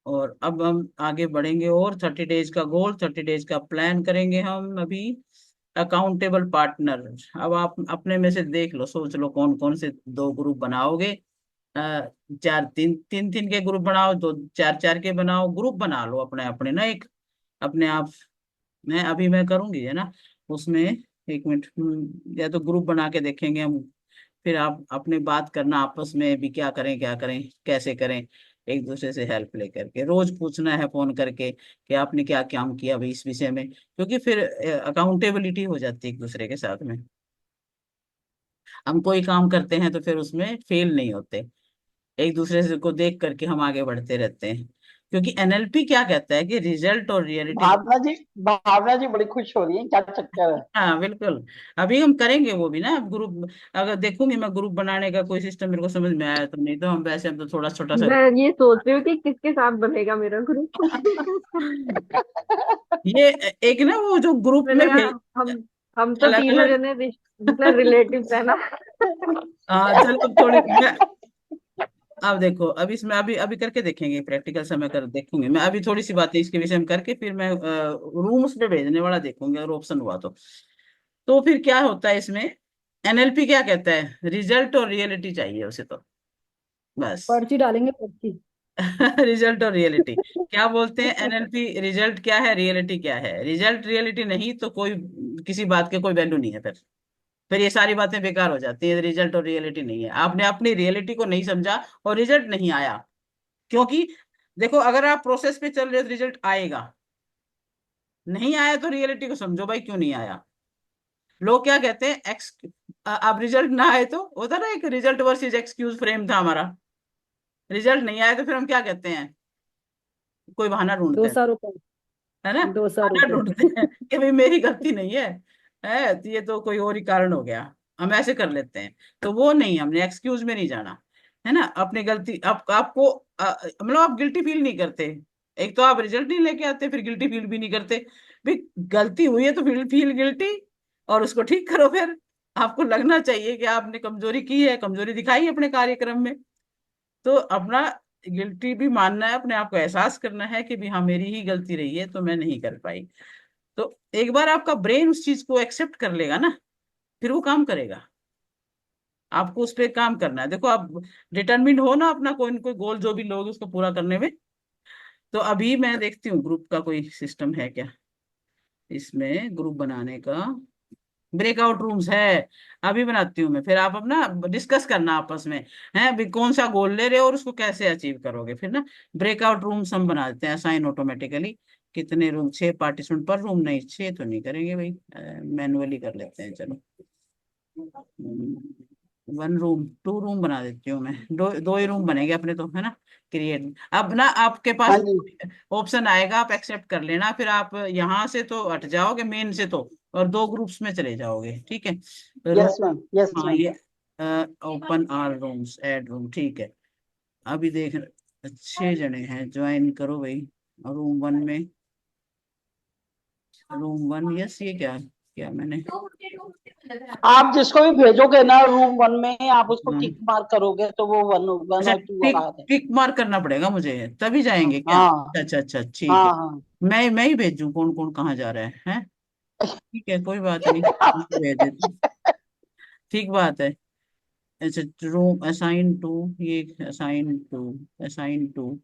और अब हम आगे बढ़ेंगे, और 30 डेज का गोल, 30 डेज का प्लान करेंगे हम अभी। अकाउंटेबल पार्टनर, अब आप अपने में से देख लो, सोच लो कौन कौन से 2 ग्रुप बनाओगे। चार, तीन तीन तीन के ग्रुप बनाओ, दो चार चार के बनाओ, ग्रुप बना लो अपने अपने ना, एक अपने आप। मैं अभी मैं करूंगी है ना उसमें, 1 मिनट, या तो ग्रुप बना के देखेंगे हम, फिर आप अपनी बात करना आपस में भी, क्या करें कैसे करें, एक दूसरे से हेल्प लेकर के रोज पूछना है फोन करके कि आपने क्या काम किया भाई इस विषय में, क्योंकि फिर अकाउंटेबिलिटी हो जाती है एक दूसरे के साथ में। हम कोई काम करते हैं तो फिर उसमें फेल नहीं होते, एक दूसरे से को देख करके हम आगे बढ़ते रहते हैं। क्योंकि एनएलपी क्या कहता है कि रिजल्ट और रियलिटी। भावना जी बड़ी खुश हो रही है, क्या चक्कर है? हाँ बिल्कुल, अभी हम करेंगे वो भी ना ग्रुप। अगर देखूंगी मैं ग्रुप बनाने का कोई सिस्टम मेरे को समझ में आया तो, नहीं तो हम वैसे हम तो थोड़ा छोटा सा मैं ये सोच रही हूँ कि किसके साथ बनेगा मेरा ग्रुप। ये एक ना वो जो ग्रुप मैंने में कहा भेज हम तो अलग तीनों अलग। जने मतलब रिलेटिव्स है ना। हाँ चलो, अब थोड़ी मैं, अब देखो अब इसमें अभी अभी करके देखेंगे, प्रैक्टिकल समय कर देखेंगे, मैं अभी थोड़ी सी बातें इसके विषय में करके फिर मैं रूम्स पे भेजने वाला देखूंगी, अगर ऑप्शन हुआ तो फिर क्या होता है इसमें। एनएलपी क्या कहता है, रिजल्ट और रियलिटी चाहिए उसे तो, बस। पर्ची डालेंगे, पर्ची। रिजल्ट और रियलिटी क्या बोलते हैं एनएलपी, रिजल्ट क्या है, रियलिटी क्या है। रिजल्ट रियलिटी नहीं तो कोई किसी बात के कोई वैल्यू नहीं है, फिर ये सारी बातें बेकार हो जाती है। रिजल्ट और रियलिटी नहीं है, आपने अपनी रियलिटी को नहीं समझा और रिजल्ट नहीं आया। क्योंकि देखो, अगर आप प्रोसेस पे चल रहे हो तो रिजल्ट आएगा, नहीं आया तो रियलिटी को समझो भाई क्यों नहीं आया। लोग क्या कहते हैं, एक्स, अब रिजल्ट ना आए तो होता ना, एक रिजल्ट वर्सेस एक्सक्यूज फ्रेम था हमारा। रिजल्ट नहीं आया तो फिर हम क्या कहते हैं, कोई बहाना ढूंढते हैं, 200 रुपए। है ना, 200 रुपए। बहाना ढूंढते हैं कि भाई मेरी गलती नहीं है तो ये तो कोई और ही कारण हो गया, हम ऐसे कर लेते हैं। तो वो नहीं, हमने एक्सक्यूज में नहीं जाना, है ना। अपनी गलती आपको मतलब आप गिल्टी फील नहीं करते। एक तो आप रिजल्ट नहीं लेके आते, फिर गिल्टी फील भी नहीं करते। भाई गलती हुई है तो फील फील गिल्टी, और उसको ठीक करो फिर। आपको लगना चाहिए कि आपने कमजोरी की है, कमजोरी दिखाई है अपने कार्यक्रम में, तो अपना गिल्टी भी मानना है, अपने आप को एहसास करना है कि भी हाँ मेरी ही गलती रही है तो मैं नहीं कर पाई। तो एक बार आपका ब्रेन उस चीज को एक्सेप्ट कर लेगा ना, फिर वो काम करेगा। आपको उस पर काम करना है। देखो आप डिटरमिन्ड हो ना अपना कोई न कोई गोल जो भी लोगे उसको पूरा करने में। तो अभी मैं देखती हूँ ग्रुप का कोई सिस्टम है क्या, इसमें ग्रुप बनाने का ब्रेकआउट रूम्स है, अभी बनाती हूँ मैं, फिर आप अपना डिस्कस करना आपस में, है भी कौन सा गोल ले रहे हो और उसको कैसे अचीव करोगे, फिर ना ब्रेकआउट रूम्स हम बना देते हैं असाइन ऑटोमेटिकली। कितने रूम, 6 पार्टीशन पर रूम, नहीं 6 तो नहीं करेंगे भाई, मैनुअली कर लेते हैं चलो। 1 रूम 2 रूम बना देती हूँ मैं, दो दो ही रूम बनेंगे अपने तो, है ना। क्रिएट, अब ना आपके पास हाँ जी। ऑप्शन आएगा, आप एक्सेप्ट कर लेना, फिर आप यहाँ से तो हट जाओगे मेन से तो, और 2 ग्रुप्स में चले जाओगे, ठीक है। रूम, यस मैम, यस हाँ मैम। ये open are rooms, add room, ठीक है। अभी देख, 6 जने हैं, ज्वाइन करो भाई रूम 1 में। रूम 1, यस, ये क्या क्या मैंने, आप जिसको भी भेजोगे ना रूम 1 में, आप उसको हाँ, टिक मार्क करोगे तो वो वन वन अच्छा और टू टिक वाला आता है। टिक मार्क करना पड़ेगा मुझे तभी जाएंगे क्या? हाँ अच्छा अच्छा, ठीक है। हाँ हाँ। मैं ही भेजूं, कौन कौन कहाँ जा रहा है, हैं? ठीक है, कोई बात नहीं, मैं भेज देती हूँ। ठीक बात है। अच्छा, रूम असाइन टू, ये असाइन टू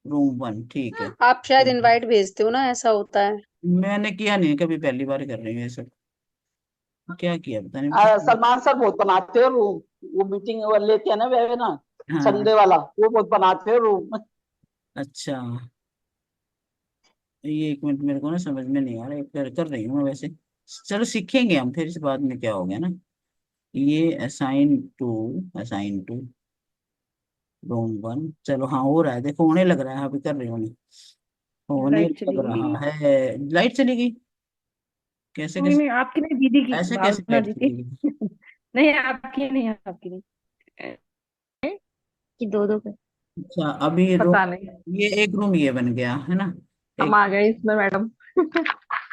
रूम 1, ठीक है। आप शायद इनवाइट भेजते हो ना, ऐसा होता है। मैंने किया नहीं कभी, पहली बार कर रही हूँ ये सब, क्या किया पता नहीं मुझे। सलमान सर बहुत बनाते हो रूम, वो मीटिंग वो लेते हैं ना वे ना, हाँ, संडे वाला, वो बहुत बनाते हो रूम। अच्छा, ये 1 मिनट, मेरे को ना समझ में नहीं आ रहा है, कर रही हूँ मैं वैसे। चलो सीखेंगे हम फिर, इस बाद में क्या हो गया ना। ये असाइन टू रूम 1, चलो हाँ हो रहा है, देखो होने लग रहा है, अभी कर रही हूँ मैं। होने लाइट चली लग गई। रहा है। लाइट चली गई? कैसे नहीं कैसे? नहीं, आपकी नहीं, दीदी की, ऐसे कैसे भावना लाइट जी की। चली गई? नहीं आपकी नहीं, आपकी नहीं। कि दो दो कर। अच्छा, अभी रूम, पता नहीं। ये एक रूम ये बन गया है ना, हम एक, आ गए इसमें मैडम।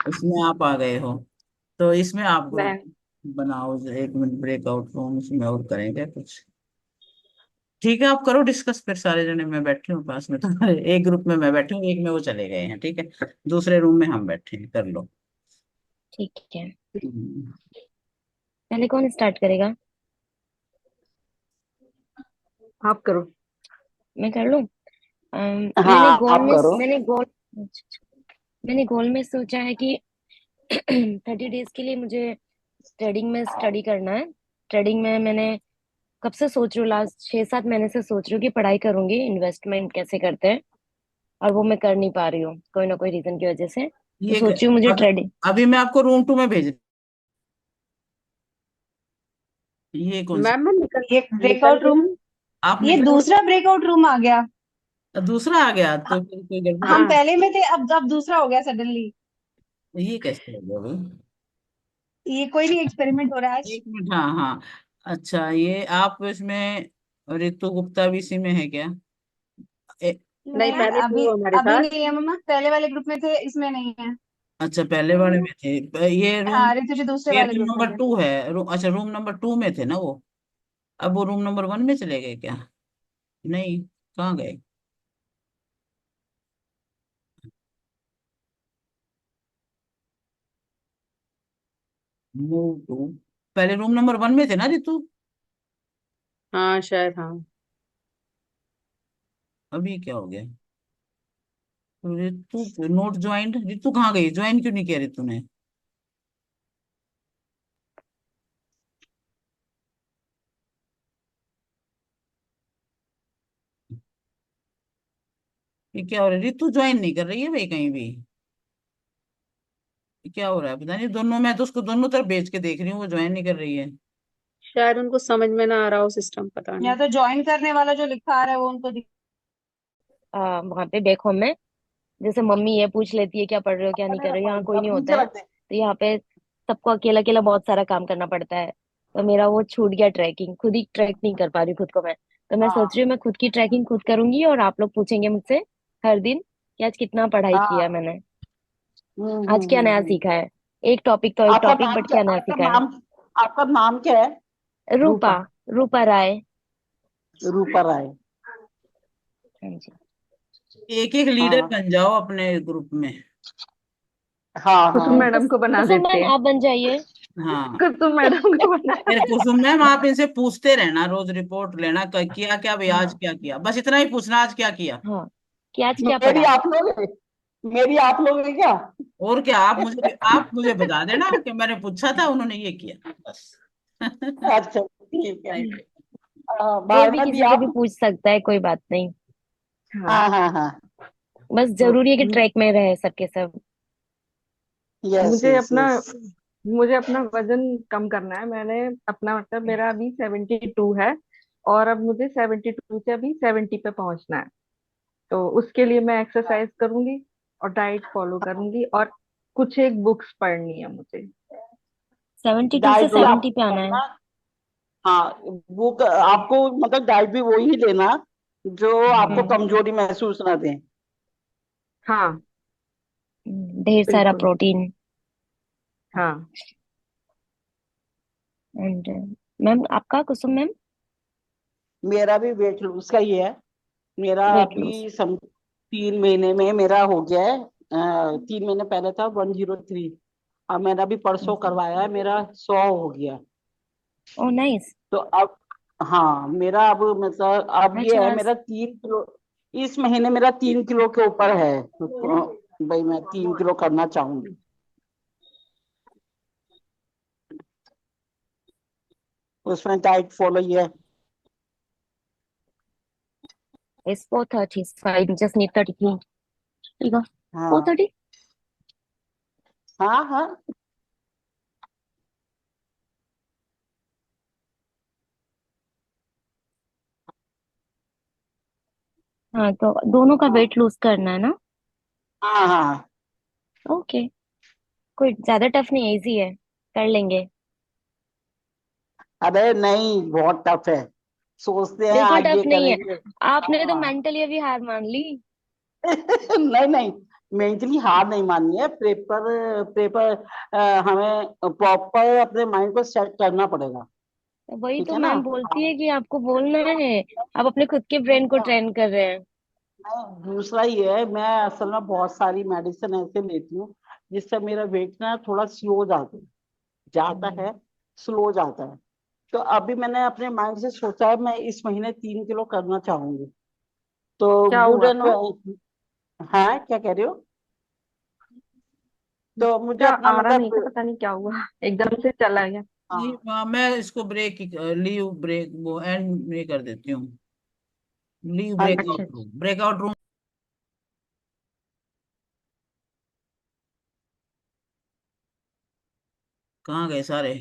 इसमें आप आ गए हो, तो इसमें आप ग्रुप मैं बनाओ। 1 मिनट, ब्रेकआउट रूम, इसमें और करेंगे कुछ। ठीक है, आप करो डिस्कस फिर सारे जने, मैं बैठी हूँ पास में तुम्हारे, एक ग्रुप में मैं बैठी हूँ, एक में वो चले गए हैं, ठीक है, दूसरे रूम में हम बैठे हैं, कर लो। ठीक है, हम्म, पहले कौन स्टार्ट करेगा? आप करो। मैं कर लूं? मैंने हाँ गोल आप में करो। मैंने गोल में सोचा है कि 30 डेज के लिए मुझे ट्रेडिंग में स्टडी करना है। ट्रेडिंग में मैंने कब से सोच रही हूँ, लास्ट 6-7 महीने से सोच रही हूँ कि पढ़ाई करूंगी, इन्वेस्टमेंट कैसे करते हैं, और वो मैं कर नहीं पा रही हूँ कोई ना कोई रीजन की वजह से। तो ये सोच रही हूँ मुझे अब ट्रेडिंग। अभी मैं आपको रूम 2 में भेज, ये कौन सी, मैम मैं निकल ये निकल ब्रेकआउट रही रूम, हूँ। आप ये निकल, दूसरा ब्रेकआउट रूम आ गया। दूसरा आ गया ह- तो फिर कोई गड़बड़ है। हम हाँ पहले में थे, अब दूसरा हो गया सडनली। ये कैसे हो गया भाई? ये कोई नहीं, एक्सपेरिमेंट हो रहा है आज। 1 मिनट, हाँ हाँ, अच्छा, ये आप इसमें ऋतु गुप्ता भी इसी में है क्या? ए, नहीं, नहीं पहले थे अभी, वो हमारे अभी साथ। नहीं है मम्मा, पहले वाले ग्रुप में थे, इसमें नहीं है। अच्छा, पहले वाले में थे, ये रूम, हाँ ऋतु जी दूसरे ये वाले रूम ग्रुप में नंबर थे। 2 है, अच्छा रूम नंबर 2 में थे ना वो, अब वो रूम नंबर 1 में चले गए क्या? नहीं, कहाँ गए? मूव टू, पहले रूम नंबर 1 में थे ना रितु? हाँ शायद, हाँ। अभी क्या हो गया? रितु नोट ज्वाइंट, रितु कहाँ गई, ज्वाइन क्यों नहीं किया रितु ने? ये क्या हो रहा है, रितु ज्वाइन नहीं कर रही है भाई कहीं भी, ये क्या हो रहा है पता नहीं, दोनों, मैं तो उसको दोनों तरफ बेच के देख रही हूँ, वो ज्वाइन नहीं कर रही है। शायद उनको समझ में ना आ रहा हो सिस्टम, पता या नहीं। तो ज्वाइन करने वाला जो लिखा आ रहा है वो उनको वहां पे बैक होम में जैसे मम्मी ये पूछ लेती है क्या पढ़ रहे हो क्या नहीं कर रहे हो, यहाँ कोई नहीं अब होता नीचे है, रख दे। तो यहाँ पे सबको अकेला अकेला बहुत सारा काम करना पड़ता है। तो मेरा वो छूट गया, ट्रैकिंग खुद ही ट्रैक नहीं कर पा रही खुद को मैं। तो मैं सोच रही हाँ हूँ मैं खुद की ट्रैकिंग खुद करूंगी, और आप लोग पूछेंगे मुझसे हर दिन कि आज कितना पढ़ाई किया हाँ। मैंने, आज क्या नया हम्म। सीखा है। एक टॉपिक तो एक आपका टॉपिक, नाम बट क्या, क्या नया सीखा है। आपका नाम क्या है? रूपा, रूपा, रूपा राय। रूपा राय। हाँ जी। एक एक लीडर हाँ बन जाओ अपने ग्रुप में। हाँ कुसुम हाँ। मैडम को बना कुसुम देते मैम हैं। आप बन जाइए। हाँ, कुसुम मैडम को बना फिर कुसुम मैम आप इनसे पूछते रहना, रोज रिपोर्ट लेना, किया क्या भाई, आज हाँ क्या किया, बस इतना ही पूछना, आज क्या किया। हाँ, कि आज क्या मेरी पढ़ा। आप लोग है, मेरी आप लोग है क्या? और क्या, आप मुझे बता देना कि मैंने पूछा था, उन्होंने ये किया, बस। अच्छा ठीक है। नहीं, कोई भी भावना दी किसी से भी आप। पूछ सकता है, कोई बात नहीं। हाँ। हाँ हाँ हाँ। बस जरूरी है कि हम्म, ट्रैक में रहे सबके सब। यस मुझे यस अपना यस। मुझे अपना वजन कम करना है। मैंने अपना मतलब मेरा अभी 72 है, और अब मुझे 72 से अभी 70 पे पहुंचना है। तो उसके लिए मैं एक्सरसाइज करूंगी और डाइट फॉलो करूंगी, और कुछ एक बुक्स पढ़नी है मुझे। 72 से डाइट भी आप 70 पे आना है। करना। हाँ, वो आपको मतलब डाइट भी वही लेना जो आपको हम्म। कमजोरी महसूस ना दे। हाँ, ढेर सारा बिल्कुल। प्रोटीन। हाँ, एंड मैम आपका कुसुम मैम? मेरा भी वेट लूज का ही है। मेरा वेट लॉस। अभी 3 महीने में मेरा हो गया है। 3 महीने पहले था 103। अब मैंने अभी परसों करवाया है, मेरा 100 हो गया। ओ नाइस। तो अब, हाँ, मेरा अब मतलब अब ये है, अच्छा। मेरा 3 किलो इस महीने मेरा 3 किलो के ऊपर है। तो भाई मैं 3 किलो करना चाहूंगी। उसमें डाइट फॉलो ही है। It's 4:30 so I just need 33। ठीक है। फोर हाँ थर्टी हाँ हाँ। हाँ तो दोनों का वेट लूज करना है ना? हाँ हाँ। ओके। कोई ज्यादा टफ नहीं है, इजी है, कर लेंगे। अरे नहीं, बहुत टफ है। सोचते हैं बिल्कुल आगे टफ नहीं है। करेंगे। आपने तो हाँ। मेंटली अभी हार मान ली। नहीं नहीं, मेंटली हार नहीं माननी है। पेपर पेपर हमें प्रॉपर अपने माइंड को सेट करना पड़ेगा। वही ठीक तो है ना। मैम बोलती है कि आपको बोलना है। आप अपने खुद के ब्रेन को ट्रेन कर रहे हैं। दूसरा ये है, मैं असल में बहुत सारी मेडिसिन ऐसे लेती हूँ जिससे मेरा वेट ना थोड़ा स्लो जाता है, स्लो जाता है। तो अभी मैंने अपने माइंड से सोचा है, मैं इस महीने 3 किलो करना चाहूंगी। तो क्या गुड हुआ एंड, था? हाँ क्या कह रहे हो? तो मुझे क्या अपना आ रहा नहीं था, मतलब, पता नहीं क्या हुआ, एकदम से चला गया। नहीं, हाँ मैं इसको ब्रेक लीव ब्रेक वो एंड में कर देती हूँ। लीव हाँ अच्छा जी। Breakout room, breakout room. कहाँ गए सारे?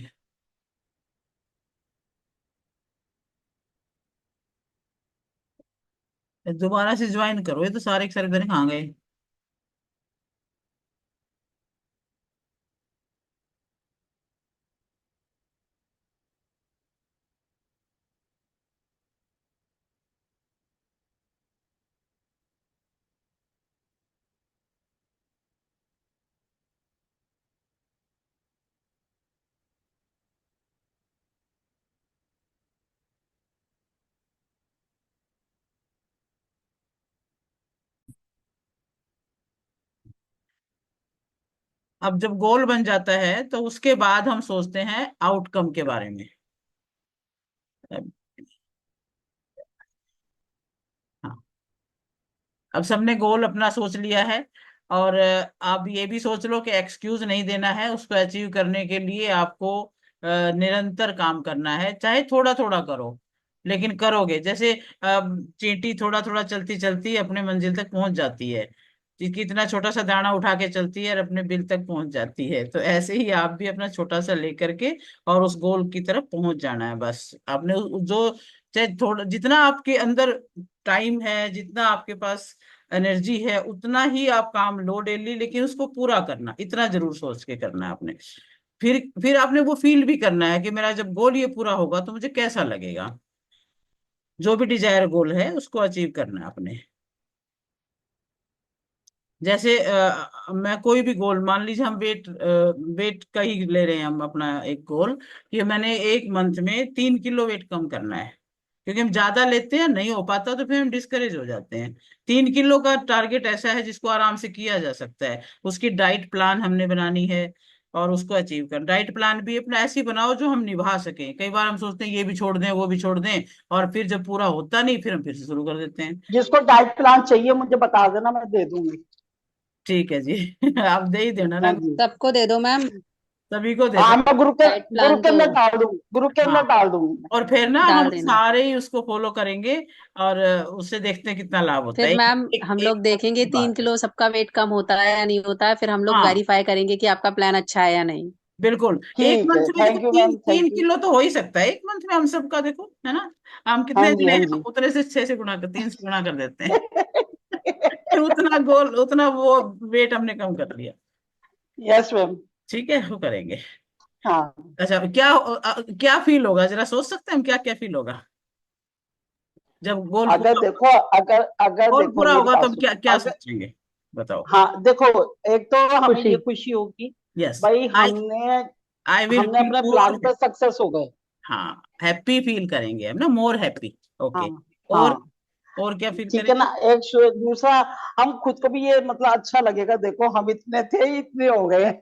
दोबारा से ज्वाइन करो, ये तो सारे के सारे इधर कहाँ गए? अब जब गोल बन जाता है तो उसके बाद हम सोचते हैं आउटकम के बारे में। हाँ, अब सबने गोल अपना सोच लिया है। और आप ये भी सोच लो कि एक्सक्यूज नहीं देना है, उसको अचीव करने के लिए आपको निरंतर काम करना है, चाहे थोड़ा थोड़ा करो, लेकिन करोगे। जैसे चींटी थोड़ा थोड़ा चलती चलती अपने मंजिल तक पहुंच जाती है, कितना छोटा सा दाना उठा के चलती है और अपने बिल तक पहुंच जाती है। तो ऐसे ही आप भी अपना छोटा सा लेकर के और उस गोल की तरफ पहुंच जाना है। बस आपने जो, चाहे थोड़ा, जितना आपके अंदर टाइम है, जितना आपके पास एनर्जी है, उतना ही आप काम लो डेली, लेकिन उसको पूरा करना, इतना जरूर सोच के करना है आपने। फिर आपने वो फील भी करना है कि मेरा जब गोल ये पूरा होगा तो मुझे कैसा लगेगा। जो भी डिजायर गोल है उसको अचीव करना है आपने। जैसे मैं कोई भी गोल, मान लीजिए हम वेट का ही ले रहे हैं, हम अपना एक गोल कि मैंने एक मंथ में 3 किलो वेट कम करना है। क्योंकि हम ज्यादा लेते हैं, नहीं हो पाता तो फिर हम डिस्करेज हो जाते हैं। 3 किलो का टारगेट ऐसा है जिसको आराम से किया जा सकता है। उसकी डाइट प्लान हमने बनानी है और उसको अचीव कर। डाइट प्लान भी अपना ऐसी बनाओ जो हम निभा सकें। कई बार हम सोचते हैं ये भी छोड़ दें वो भी छोड़ दें, और फिर जब पूरा होता नहीं फिर हम फिर से शुरू कर देते हैं। जिसको डाइट प्लान चाहिए मुझे बता देना, मैं दे दूंगी। ठीक है जी। आप दे ही देना हाँ ना। जी। सबको दे दो मैम। सभी को दे हाँ दो। मैं ग्रुप डाइट प्लान के अंदर तो डाल दूंगी, ग्रुप के अंदर हाँ, डाल दूंगी और फिर ना हम डाल देना। सारे ही उसको फॉलो करेंगे, और उससे देखते हैं कितना लाभ होता फिर है। मैम एक हम एक लोग देखेंगे की बात 3 है। किलो सबका वेट कम होता है या नहीं होता है, फिर हम लोग हाँ वेरीफाई करेंगे कि आपका प्लान अच्छा है या नहीं। बिल्कुल, एक ठीक मंथ है, में देखो थैंक यू तीन मैम, तीन थैंक यू। किलो तो हो ही सकता है एक मंथ में, हम सबका देखो, है ना। हम हाँ कितने जी, जने हाँ हैं, जी। उतने से 6 से गुणा कर, 3 से गुणा कर देते हैं। उतना गोल, उतना वो वेट हमने कम कर लिया। Yes ma'am. ठीक है, वो करेंगे। हाँ, अच्छा, क्या फील होगा, जरा सोच सकते हैं हम क्या क्या फील होगा जब अगर देखो, अगर गोल देखो पूरा मेरी होगा, बात तब सुनो, क्या क्या अगर, सोचेंगे, बताओ। हाँ देखो, एक तो हमें खुशी। ये खुशी होगी, यस, भाई आई हमने आई विल हमने फील अपने मोर। प्लान पे सक्सेस हो गए। हाँ, हैप्पी फील करेंगे हम ना, मोर हैप्पी। हाँ, ओके। और हाँ, और क्या फील ठीक है करेंगे। ना। दूसरा, हम खुद को भी ये मतलब अच्छा लगेगा, देखो हम इतने थे, इतने हो गए।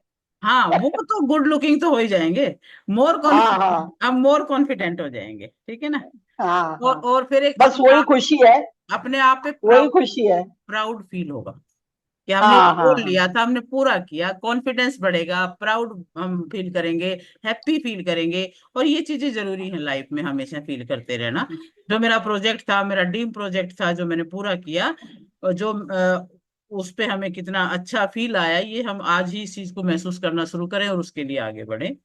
हाँ, वो तो गुड लुकिंग तो हो ही जाएंगे। मोर हाँ, कॉन्फिडेंट, हाँ, अब मोर कॉन्फिडेंट हो जाएंगे, ठीक है ना। हाँ, हाँ, और फिर एक बस वही खुशी है, अपने आप पे वही प्राउड खुशी है। प्राउड फील होगा कि हमने एक हाँ, हाँ, गोल हाँ। लिया था, हमने पूरा किया, कॉन्फिडेंस बढ़ेगा, प्राउड हम फील करेंगे, हैप्पी फील करेंगे। और ये चीजें जरूरी है लाइफ में, हमेशा फील करते रहना। जो मेरा प्रोजेक्ट था, मेरा ड्रीम प्रोजेक्ट था, जो मैंने पूरा किया, और जो उस पे हमें कितना अच्छा फील आया, ये हम आज ही इस चीज को महसूस करना शुरू करें और उसके लिए आगे बढ़े।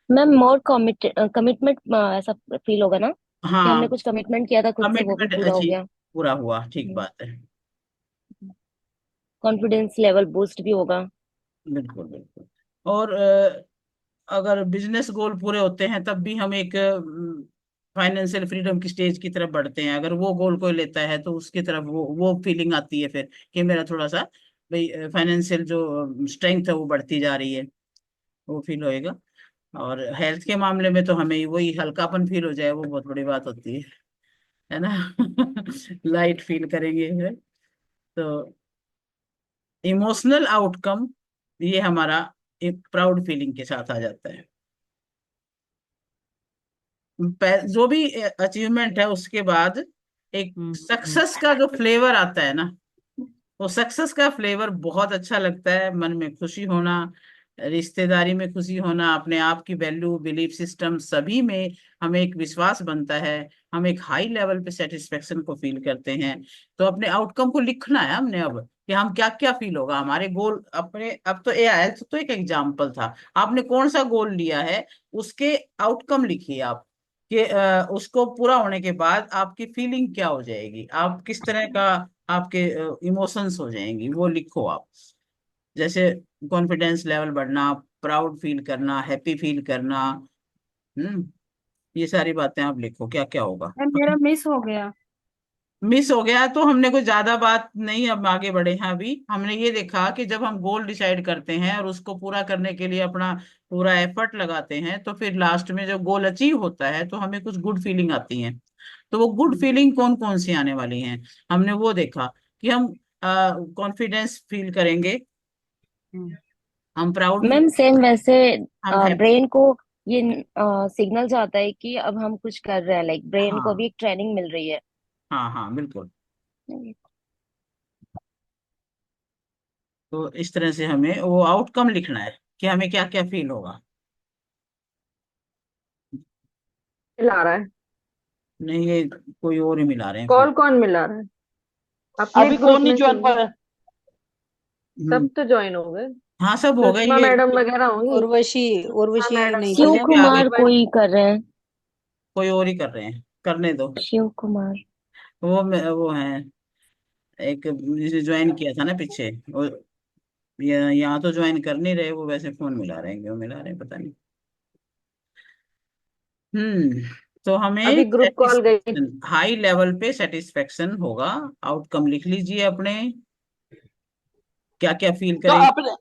मैम मोर कमिटमेंट ऐसा फील होगा ना कि हमने हाँ, कुछ कमिटमेंट किया था खुद से, वो भी कमिटमेंट पूरा हो अच्छी, गया। पूरा हुआ, ठीक बात है। कॉन्फिडेंस लेवल बूस्ट भी होगा। बिल्कुल बिल्कुल। और अगर बिजनेस गोल पूरे होते हैं, तब भी हम एक फाइनेंशियल फ्रीडम की स्टेज की तरफ बढ़ते हैं। अगर वो गोल कोई लेता है तो उसकी तरफ वो फीलिंग आती है फिर, कि मेरा थोड़ा सा भाई फाइनेंशियल जो स्ट्रेंथ है वो बढ़ती जा रही है, वो फील होएगा। और हेल्थ के मामले में तो हमें वही हल्कापन फील हो जाए, वो बहुत बड़ी बात होती है ना। लाइट फील करेंगे है। तो इमोशनल आउटकम, ये हमारा एक प्राउड फीलिंग के साथ आ जाता है। जो भी अचीवमेंट है, उसके बाद एक सक्सेस का जो फ्लेवर आता है ना, वो सक्सेस का फ्लेवर बहुत अच्छा लगता है। मन में खुशी होना, रिश्तेदारी में खुशी होना, अपने आप की वैल्यू, बिलीफ सिस्टम सभी में हमें एक विश्वास बनता है। हम एक हाई लेवल पे सेटिस्फेक्शन को फील करते हैं। तो अपने आउटकम को लिखना है हमने अब, कि हम क्या क्या फील होगा हमारे गोल अपने। अब तो एआई तो एक एग्जाम्पल था, आपने कौन सा गोल लिया है, उसके आउटकम लिखिए आप, कि उसको पूरा होने के बाद आपकी फीलिंग क्या हो जाएगी, आप किस तरह का, आपके इमोशंस हो जाएंगी, वो लिखो आप। जैसे कॉन्फिडेंस लेवल बढ़ना, प्राउड फील करना, हैप्पी फील करना। हम्म ये सारी बातें आप लिखो, क्या क्या होगा। मैम मेरा मिस हो गया। मिस हो गया तो हमने कोई ज्यादा बात नहीं, अब आगे बढ़े हैं। अभी हमने ये देखा कि जब हम गोल डिसाइड करते हैं और उसको पूरा करने के लिए अपना पूरा एफर्ट लगाते हैं, तो फिर लास्ट में जब गोल अचीव होता है तो हमें कुछ गुड फीलिंग आती है। तो वो गुड फीलिंग कौन कौन सी आने वाली हैं, हमने वो देखा कि हम कॉन्फिडेंस फील करेंगे, हम प्राउड फील, मैम सेम वैसे हम हैप्पी। ब्रेन को ये सिग्नल जाता है कि अब हम कुछ कर रहे हैं, लाइक ब्रेन को हाँ भी एक ट्रेनिंग मिल रही है। हाँ हाँ, बिल्कुल। तो इस तरह से हमें वो आउटकम लिखना है कि हमें क्या क्या फील होगा। मिला रहा है। नहीं, ये कोई और ही मिला रहे हैं फोन। कॉल कौन मिला रहा है? अपने अभी ग्रुप कौन नहीं में से ज्वाइन ही। पर है? हम्म, सब तो ज्वाइन हो गए। हाँ सब हो गए सुषमा ये। मैडम वगैरह होंगी। उर्वशी सुषमा उर्वशी मैडम नहीं शिव की वैसे है। भी आ गई, कुमार भाई। कोई कर रहे हैं। कोई और ही कर रहे हैं, करने दो। शिव कुमार। वो है एक, जिसे ज्वाइन किया था ना पीछे, वो यहाँ तो ज्वाइन कर नहीं रहे वो, वैसे फोन मिला रहे हैं, क्यों मिला रहे हैं पता नहीं। तो हमें अभी ग्रुप कॉल गई। सेटिस्फेक्शन, हाई लेवल पे सेटिस्फेक्शन होगा। आउटकम लिख लीजिए अपने, क्या क्या फील तो करेंगे। अपने,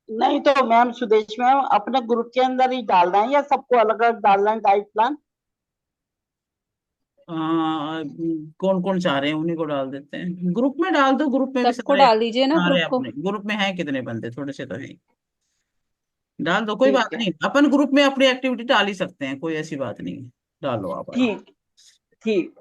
नहीं तो मैम सुदेश मैम, अपने ग्रुप के अंदर ही डालना है या सबको अलग अलग डालना है डाइट प्लान? कौन कौन चाह रहे हैं उन्हीं को डाल देते हैं, ग्रुप में डाल दो, ग्रुप में भी सबको सारे डाल दीजिए ना सारे ग्रुप को। अपने ग्रुप में हैं, कितने बंदे, थोड़े से तो हैं। डाल दो, कोई ठीक बात है, नहीं, अपन ग्रुप में अपनी एक्टिविटी डाल ही सकते हैं, कोई ऐसी बात नहीं है। डालो आप आराम। ठीक, ठीक।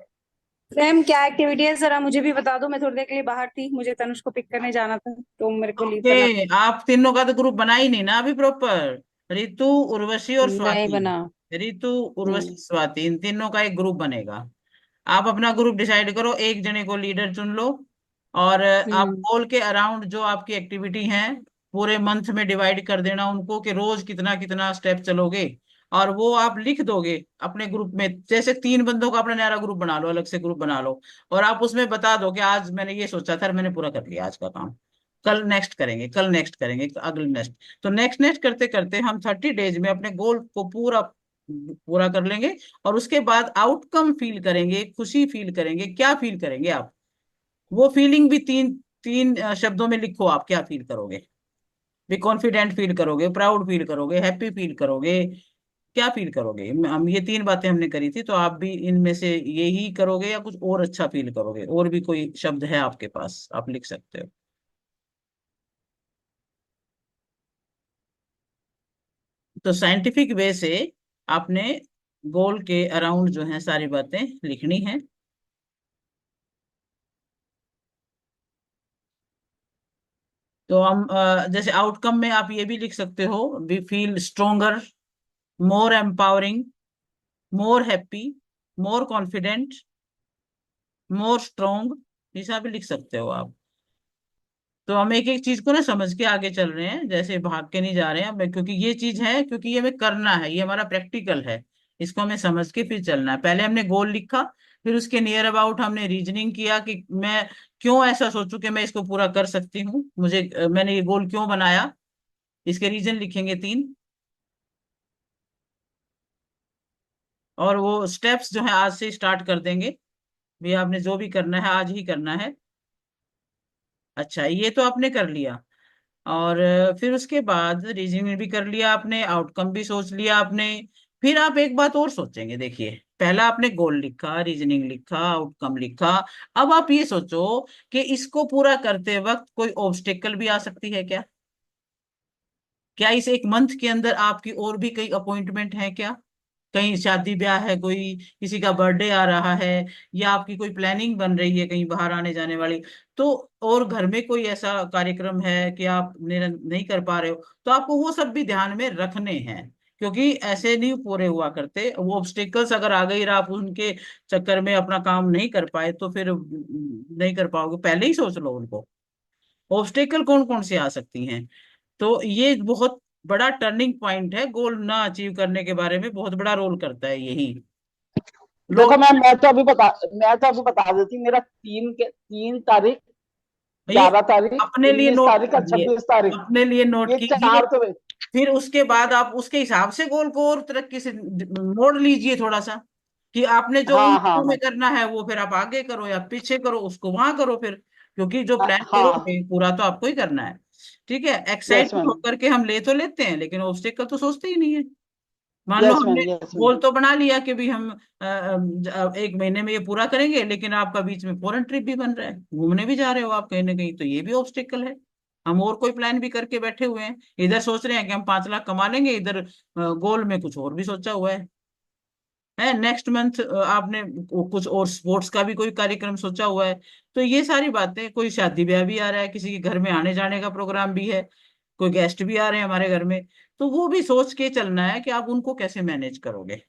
मैम क्या एक्टिविटी है जरा मुझे भी बता दो, मैं थोड़ी देर के लिए बाहर थी, मुझे तनुष को पिक करने जाना था तो मेरे को लीव करना था। ओके, आप तीनों का तो ग्रुप बना ही नहीं ना अभी प्रॉपर। रितु, उर्वशी और नहीं स्वाति। बना। रितु, उर्वशी, हम्म। स्वाति, इन तीनों का एक ग्रुप बनेगा। आप अपना ग्रुप डिसाइड करो, एक जने को लीडर चुन लो, और आप हम्म। गोल के अराउंड जो आपकी एक्टिविटी है पूरे मंथ में डिवाइड कर देना उनको, कि रोज कितना कितना स्टेप चलोगे, और वो आप लिख दोगे अपने ग्रुप में। जैसे 3 बंदों का अपना नया ग्रुप बना लो, अलग से ग्रुप बना लो, और आप उसमें बता दो कि आज मैंने ये सोचा था और मैंने पूरा कर लिया आज का काम, कल नेक्स्ट करेंगे, कल नेक्स्ट करेंगे, अगले नेक्स्ट। तो नेक्स्ट नेक्स्ट करते करते हम 30 डेज में अपने गोल को पूरा पूरा कर लेंगे, और उसके बाद आउटकम फील करेंगे, खुशी फील करेंगे। क्या फील करेंगे आप, वो फीलिंग भी तीन तीन शब्दों में लिखो, आप क्या फील करोगे। भी कॉन्फिडेंट फील करोगे, प्राउड फील करोगे, हैप्पी फील करोगे, क्या फील करोगे। हम ये 3 बातें हमने करी थी, तो आप भी इनमें से यही करोगे या कुछ और अच्छा फील करोगे, और भी कोई शब्द है आपके पास आप लिख सकते हो। तो साइंटिफिक वे से आपने गोल के अराउंड जो है सारी बातें लिखनी है। तो हम जैसे आउटकम में आप ये भी लिख सकते हो, we feel stronger, more empowering, more happy, more confident, more strong, ये सब भी लिख सकते हो आप। तो हम एक एक चीज को ना समझ के आगे चल रहे हैं, जैसे भाग के नहीं जा रहे हैं क्योंकि ये चीज है, क्योंकि ये हमें करना है, ये हमारा प्रैक्टिकल है। इसको हमें समझ के फिर चलना है। पहले हमने गोल लिखा, फिर उसके नियर अबाउट हमने रीजनिंग किया कि मैं क्यों ऐसा सोचूं कि मैं इसको पूरा कर सकती हूँ, मैंने ये गोल क्यों बनाया, इसके रीजन लिखेंगे 3। और वो स्टेप्स जो है आज से स्टार्ट कर देंगे, भी आपने जो भी करना है आज ही करना है। अच्छा, ये तो आपने कर लिया। और फिर उसके बाद रीजनिंग भी कर लिया आपने, आउटकम भी सोच लिया आपने। फिर आप एक बात और सोचेंगे, देखिए पहला आपने गोल लिखा, रीजनिंग लिखा, आउटकम लिखा। अब आप ये सोचो कि इसको पूरा करते वक्त कोई ऑब्स्टेकल भी आ सकती है क्या। क्या इस एक मंथ के अंदर आपकी और भी कई अपॉइंटमेंट है क्या, कहीं शादी ब्याह है, कोई किसी का बर्थडे आ रहा है, या आपकी कोई प्लानिंग बन रही है कहीं बाहर आने जाने वाली, तो और घर में कोई ऐसा कार्यक्रम है कि आप नहीं कर पा रहे हो, तो आपको वो सब भी ध्यान में रखने हैं। क्योंकि ऐसे नहीं पूरे हुआ करते, वो ऑब्स्टिकल्स अगर आ गई और आप उनके चक्कर में अपना काम नहीं कर पाए तो फिर नहीं कर पाओगे। पहले ही सोच लो उनको, ऑब्स्टिकल कौन कौन सी आ सकती हैं। तो ये बहुत बड़ा टर्निंग पॉइंट है, गोल ना अचीव करने के बारे में बहुत बड़ा रोल करता है यही। देखो लोग मैम, मैं तो अभी बता देती हूँ। मेरा 3 तारीख, ये 11 तारीख, अपने लिए 19 तारीख और नोट कीजिए, 26 तारीख, अपने लिए नोट ये कीजिए। 4 तो। फिर उसके बाद आप उसके हिसाब से गोल को और तरक्की से मोड़ लीजिए थोड़ा सा, कि आपने जो उन हाँ हाँ चीजों में हाँ करना है वो फिर आप आगे करो या पीछे करो, उसको वहां करो फिर। क्योंकि जो प्लान हाँ। करोगे पूरा तो आपको ही करना है। ठीक है, यस एक्साइटेड मैम। होकर के हम ले तो लेते हैं, लेकिन ऑब्स्टेकल तो सोचते ही नहीं है। मान लो यस हमने मैम। Yes ma'am. गोल तो बना लिया कि भी हम 1 महीने में ये पूरा करेंगे, लेकिन आपका बीच में फॉरेन ट्रिप भी बन रहा है, घूमने भी जा रहे हो आप कहीं ना कहीं, तो ये भी ऑब्स्टिकल है। हम और कोई प्लान भी करके बैठे हुए हैं, इधर सोच रहे हैं कि हम 5 लाख कमा लेंगे, इधर गोल में कुछ और भी सोचा हुआ है नेक्स्ट मंथ आपने कुछ और स्पोर्ट्स का भी कोई कार्यक्रम सोचा हुआ है। तो ये सारी बातें, कोई शादी ब्याह भी आ रहा है, किसी के घर में आने जाने का प्रोग्राम भी है, कोई गेस्ट भी आ रहे हैं हमारे घर में, तो वो भी सोच के चलना है कि आप उनको कैसे मैनेज करोगे।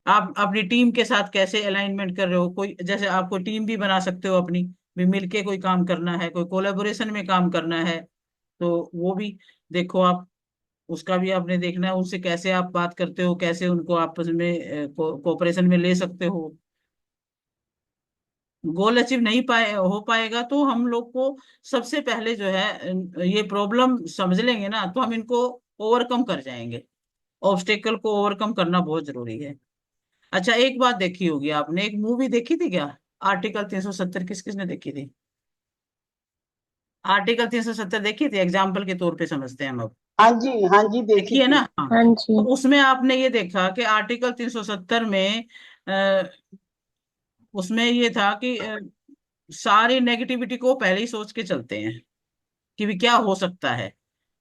आप अपनी टीम के साथ कैसे अलाइनमेंट कर रहे हो, कोई जैसे आपको टीम भी बना सकते हो अपनी, भी मिलके कोई काम करना है, कोई कोलेबोरेशन में काम करना है, तो वो भी देखो आप, उसका भी आपने देखना है, उनसे कैसे आप बात करते हो, कैसे उनको आपस में कोऑपरेशन में ले सकते हो। गोल अचीव नहीं हो पाएगा तो हम लोग को सबसे पहले जो है ये प्रॉब्लम समझ लेंगे ना, तो हम इनको ओवरकम कर जाएंगे। ऑब्स्टेकल को ओवरकम करना बहुत जरूरी है। अच्छा, एक बात देखी होगी आपने, एक मूवी देखी थी क्या, आर्टिकल 370, किस किसने देखी थी। आर्टिकल 370 देखी थी, एग्जाम्पल के तौर पे समझते हैं हम अब। हाँ जी देखी देखी है ना, थी। हाँ। हाँ तो जी। उसमें आपने ये देखा कि आर्टिकल 370 में उसमें ये था कि सारी नेगेटिविटी को पहले ही सोच के चलते हैं कि भी क्या हो सकता है,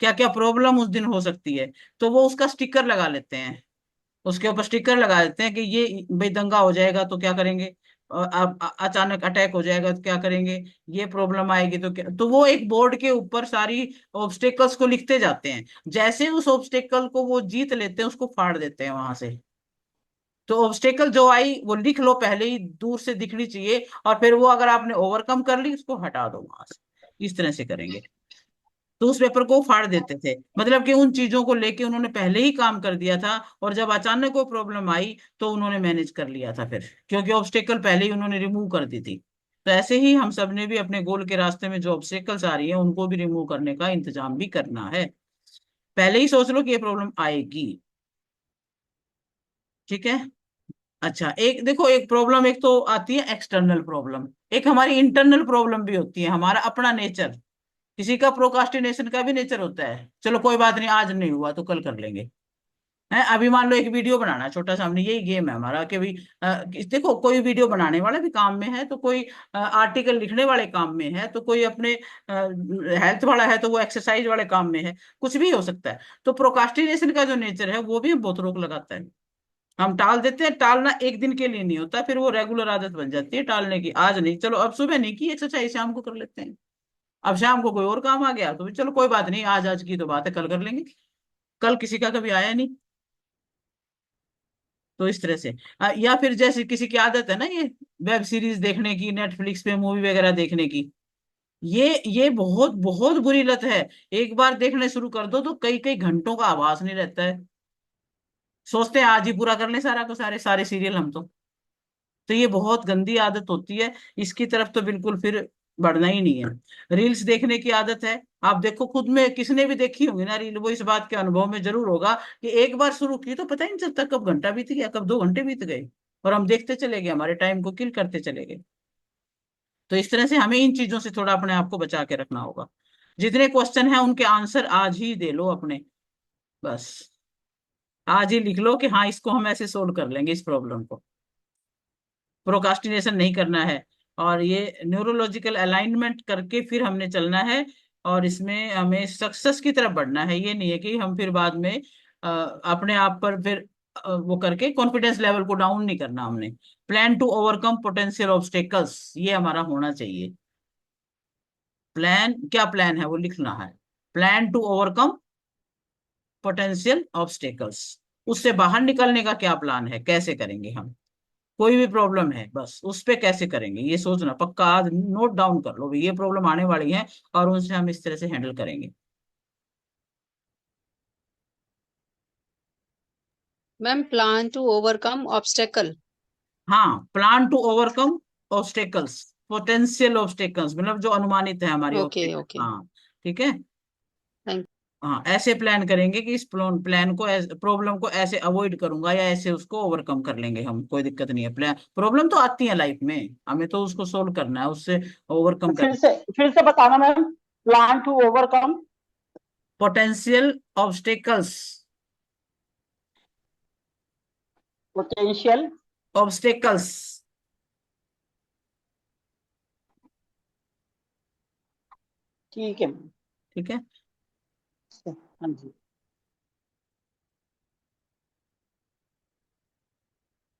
क्या क्या प्रॉब्लम उस दिन हो सकती है। तो वो उसका स्टिकर लगा लेते हैं, उसके ऊपर स्टिकर लगा देते हैं कि ये भाई दंगा हो जाएगा तो क्या करेंगे, अब अचानक अटैक हो जाएगा तो क्या करेंगे, ये प्रॉब्लम आएगी तो क्या, तो वो एक बोर्ड के ऊपर सारी ऑब्स्टेकल्स को लिखते जाते हैं, जैसे उस ऑब्स्टेकल को वो जीत लेते हैं उसको फाड़ देते हैं वहां से। तो ऑब्स्टेकल जो आई वो लिख लो, पहले ही दूर से दिखनी चाहिए, और फिर वो अगर आपने ओवरकम कर ली उसको हटा दो वहां से, इस तरह से करेंगे। तो उस पेपर को फाड़ देते थे, मतलब कि उन चीजों को लेके उन्होंने पहले ही काम कर दिया था, और जब अचानक कोई प्रॉब्लम आई तो उन्होंने मैनेज कर लिया था फिर, क्योंकि ऑब्स्टेकल पहले ही उन्होंने रिमूव कर दी थी। तो ऐसे ही हम सब ने भी अपने गोल के रास्ते में जो ऑब्स्टेकल्स आ रही है उनको भी रिमूव करने का इंतजाम भी करना है। पहले ही सोच लो कि ये प्रॉब्लम आएगी। ठीक है। अच्छा, एक देखो, एक प्रॉब्लम एक तो आती है एक्सटर्नल प्रॉब्लम, एक हमारी इंटरनल प्रॉब्लम भी होती है, हमारा अपना नेचर। किसी का प्रोकास्टिनेशन का भी नेचर होता है, चलो कोई बात नहीं, आज नहीं हुआ तो कल कर लेंगे। है, अभी मान लो एक वीडियो बनाना है छोटा सा, हमने यही गेम है हमारा कि भाई देखो, कोई वीडियो बनाने वाला भी काम में है, तो कोई आर्टिकल लिखने वाले काम में है, तो कोई अपने हेल्थ वाला है तो वो एक्सरसाइज वाले काम में है, कुछ भी हो सकता है। तो प्रोकास्टिनेशन का जो नेचर है वो भी बहुत रोक लगाता है। हम टाल देते हैं, टालना एक दिन के लिए नहीं होता, फिर वो रेगुलर आदत बन जाती है टालने की, आज नहीं, चलो अब सुबह नहीं की एक्सरसाइज, शाम को कर लेते हैं। अब शाम को कोई और काम आ गया तो चलो कोई बात नहीं, आज आज की तो बात है, कल कर लेंगे। कल किसी का कभी आया नहीं। तो इस तरह से या फिर जैसे किसी की आदत है ना, ये वेब सीरीज देखने की, नेटफ्लिक्स पे मूवी वगैरह देखने की, ये बहुत बहुत बुरी लत है। एक बार देखने शुरू कर दो तो कई कई घंटों का आभास नहीं रहता है, सोचते हैं आज ही पूरा कर लें सारा को, सारे सारे सीरियल हम तो ये बहुत गंदी आदत होती है, इसकी तरफ तो बिल्कुल फिर बढ़ना ही नहीं है। रील्स देखने की आदत है, आप देखो खुद में, किसने भी देखी होगी ना रील, वो इस बात के अनुभव में जरूर होगा कि एक बार शुरू की तो पता ही नहीं चलता कब घंटा बीत गया, कब 2 घंटे बीत गए, और हम देखते चले गए, हमारे टाइम को किल करते चले गए। तो इस तरह से हमें इन चीजों से थोड़ा अपने आप को बचा के रखना होगा। जितने क्वेश्चन हैं उनके आंसर आज ही दे लो अपने, बस आज ही लिख लो कि हाँ इसको हम ऐसे सोल्व कर लेंगे, इस प्रॉब्लम को। प्रोकास्टिनेशन नहीं करना है, और ये न्यूरोलॉजिकल अलाइनमेंट करके फिर हमने चलना है, और इसमें हमें सक्सेस की तरफ बढ़ना है। ये नहीं है कि हम फिर बाद में अपने आप पर फिर वो करके कॉन्फिडेंस लेवल को डाउन नहीं करना हमने। Plan to overcome potential obstacles, ये हमारा होना चाहिए। प्लान, क्या प्लान है वो लिखना है, plan to overcome potential obstacles, उससे बाहर निकलने का क्या प्लान है, कैसे करेंगे हम। कोई भी प्रॉब्लम है बस उस पे कैसे करेंगे ये सोचना, पक्का आज नोट डाउन कर लो भाई, ये प्रॉब्लम आने वाली है और उनसे हम इस तरह से हैंडल करेंगे। Ma'am, plan to overcome obstacle. हाँ, plan to overcome obstacles, potential obstacles, मतलब जो अनुमानित है हमारी ओके ऑब्स्टेकल। ओके। हाँ, ठीक है। थैंक। हाँ, ऐसे प्लान करेंगे कि इस प्लान को, प्रॉब्लम को ऐसे अवॉइड करूंगा या ऐसे उसको ओवरकम कर लेंगे हम, कोई दिक्कत नहीं है। प्लान, प्रॉब्लम तो आती है लाइफ में, हमें तो उसको सोल्व करना है, उससे ओवरकम फिर करना। से फिर से बताना ma'am, plan to overcome potential obstacles, potential. Obstacles. ठीक है मैम। ठीक है। हाँ जी।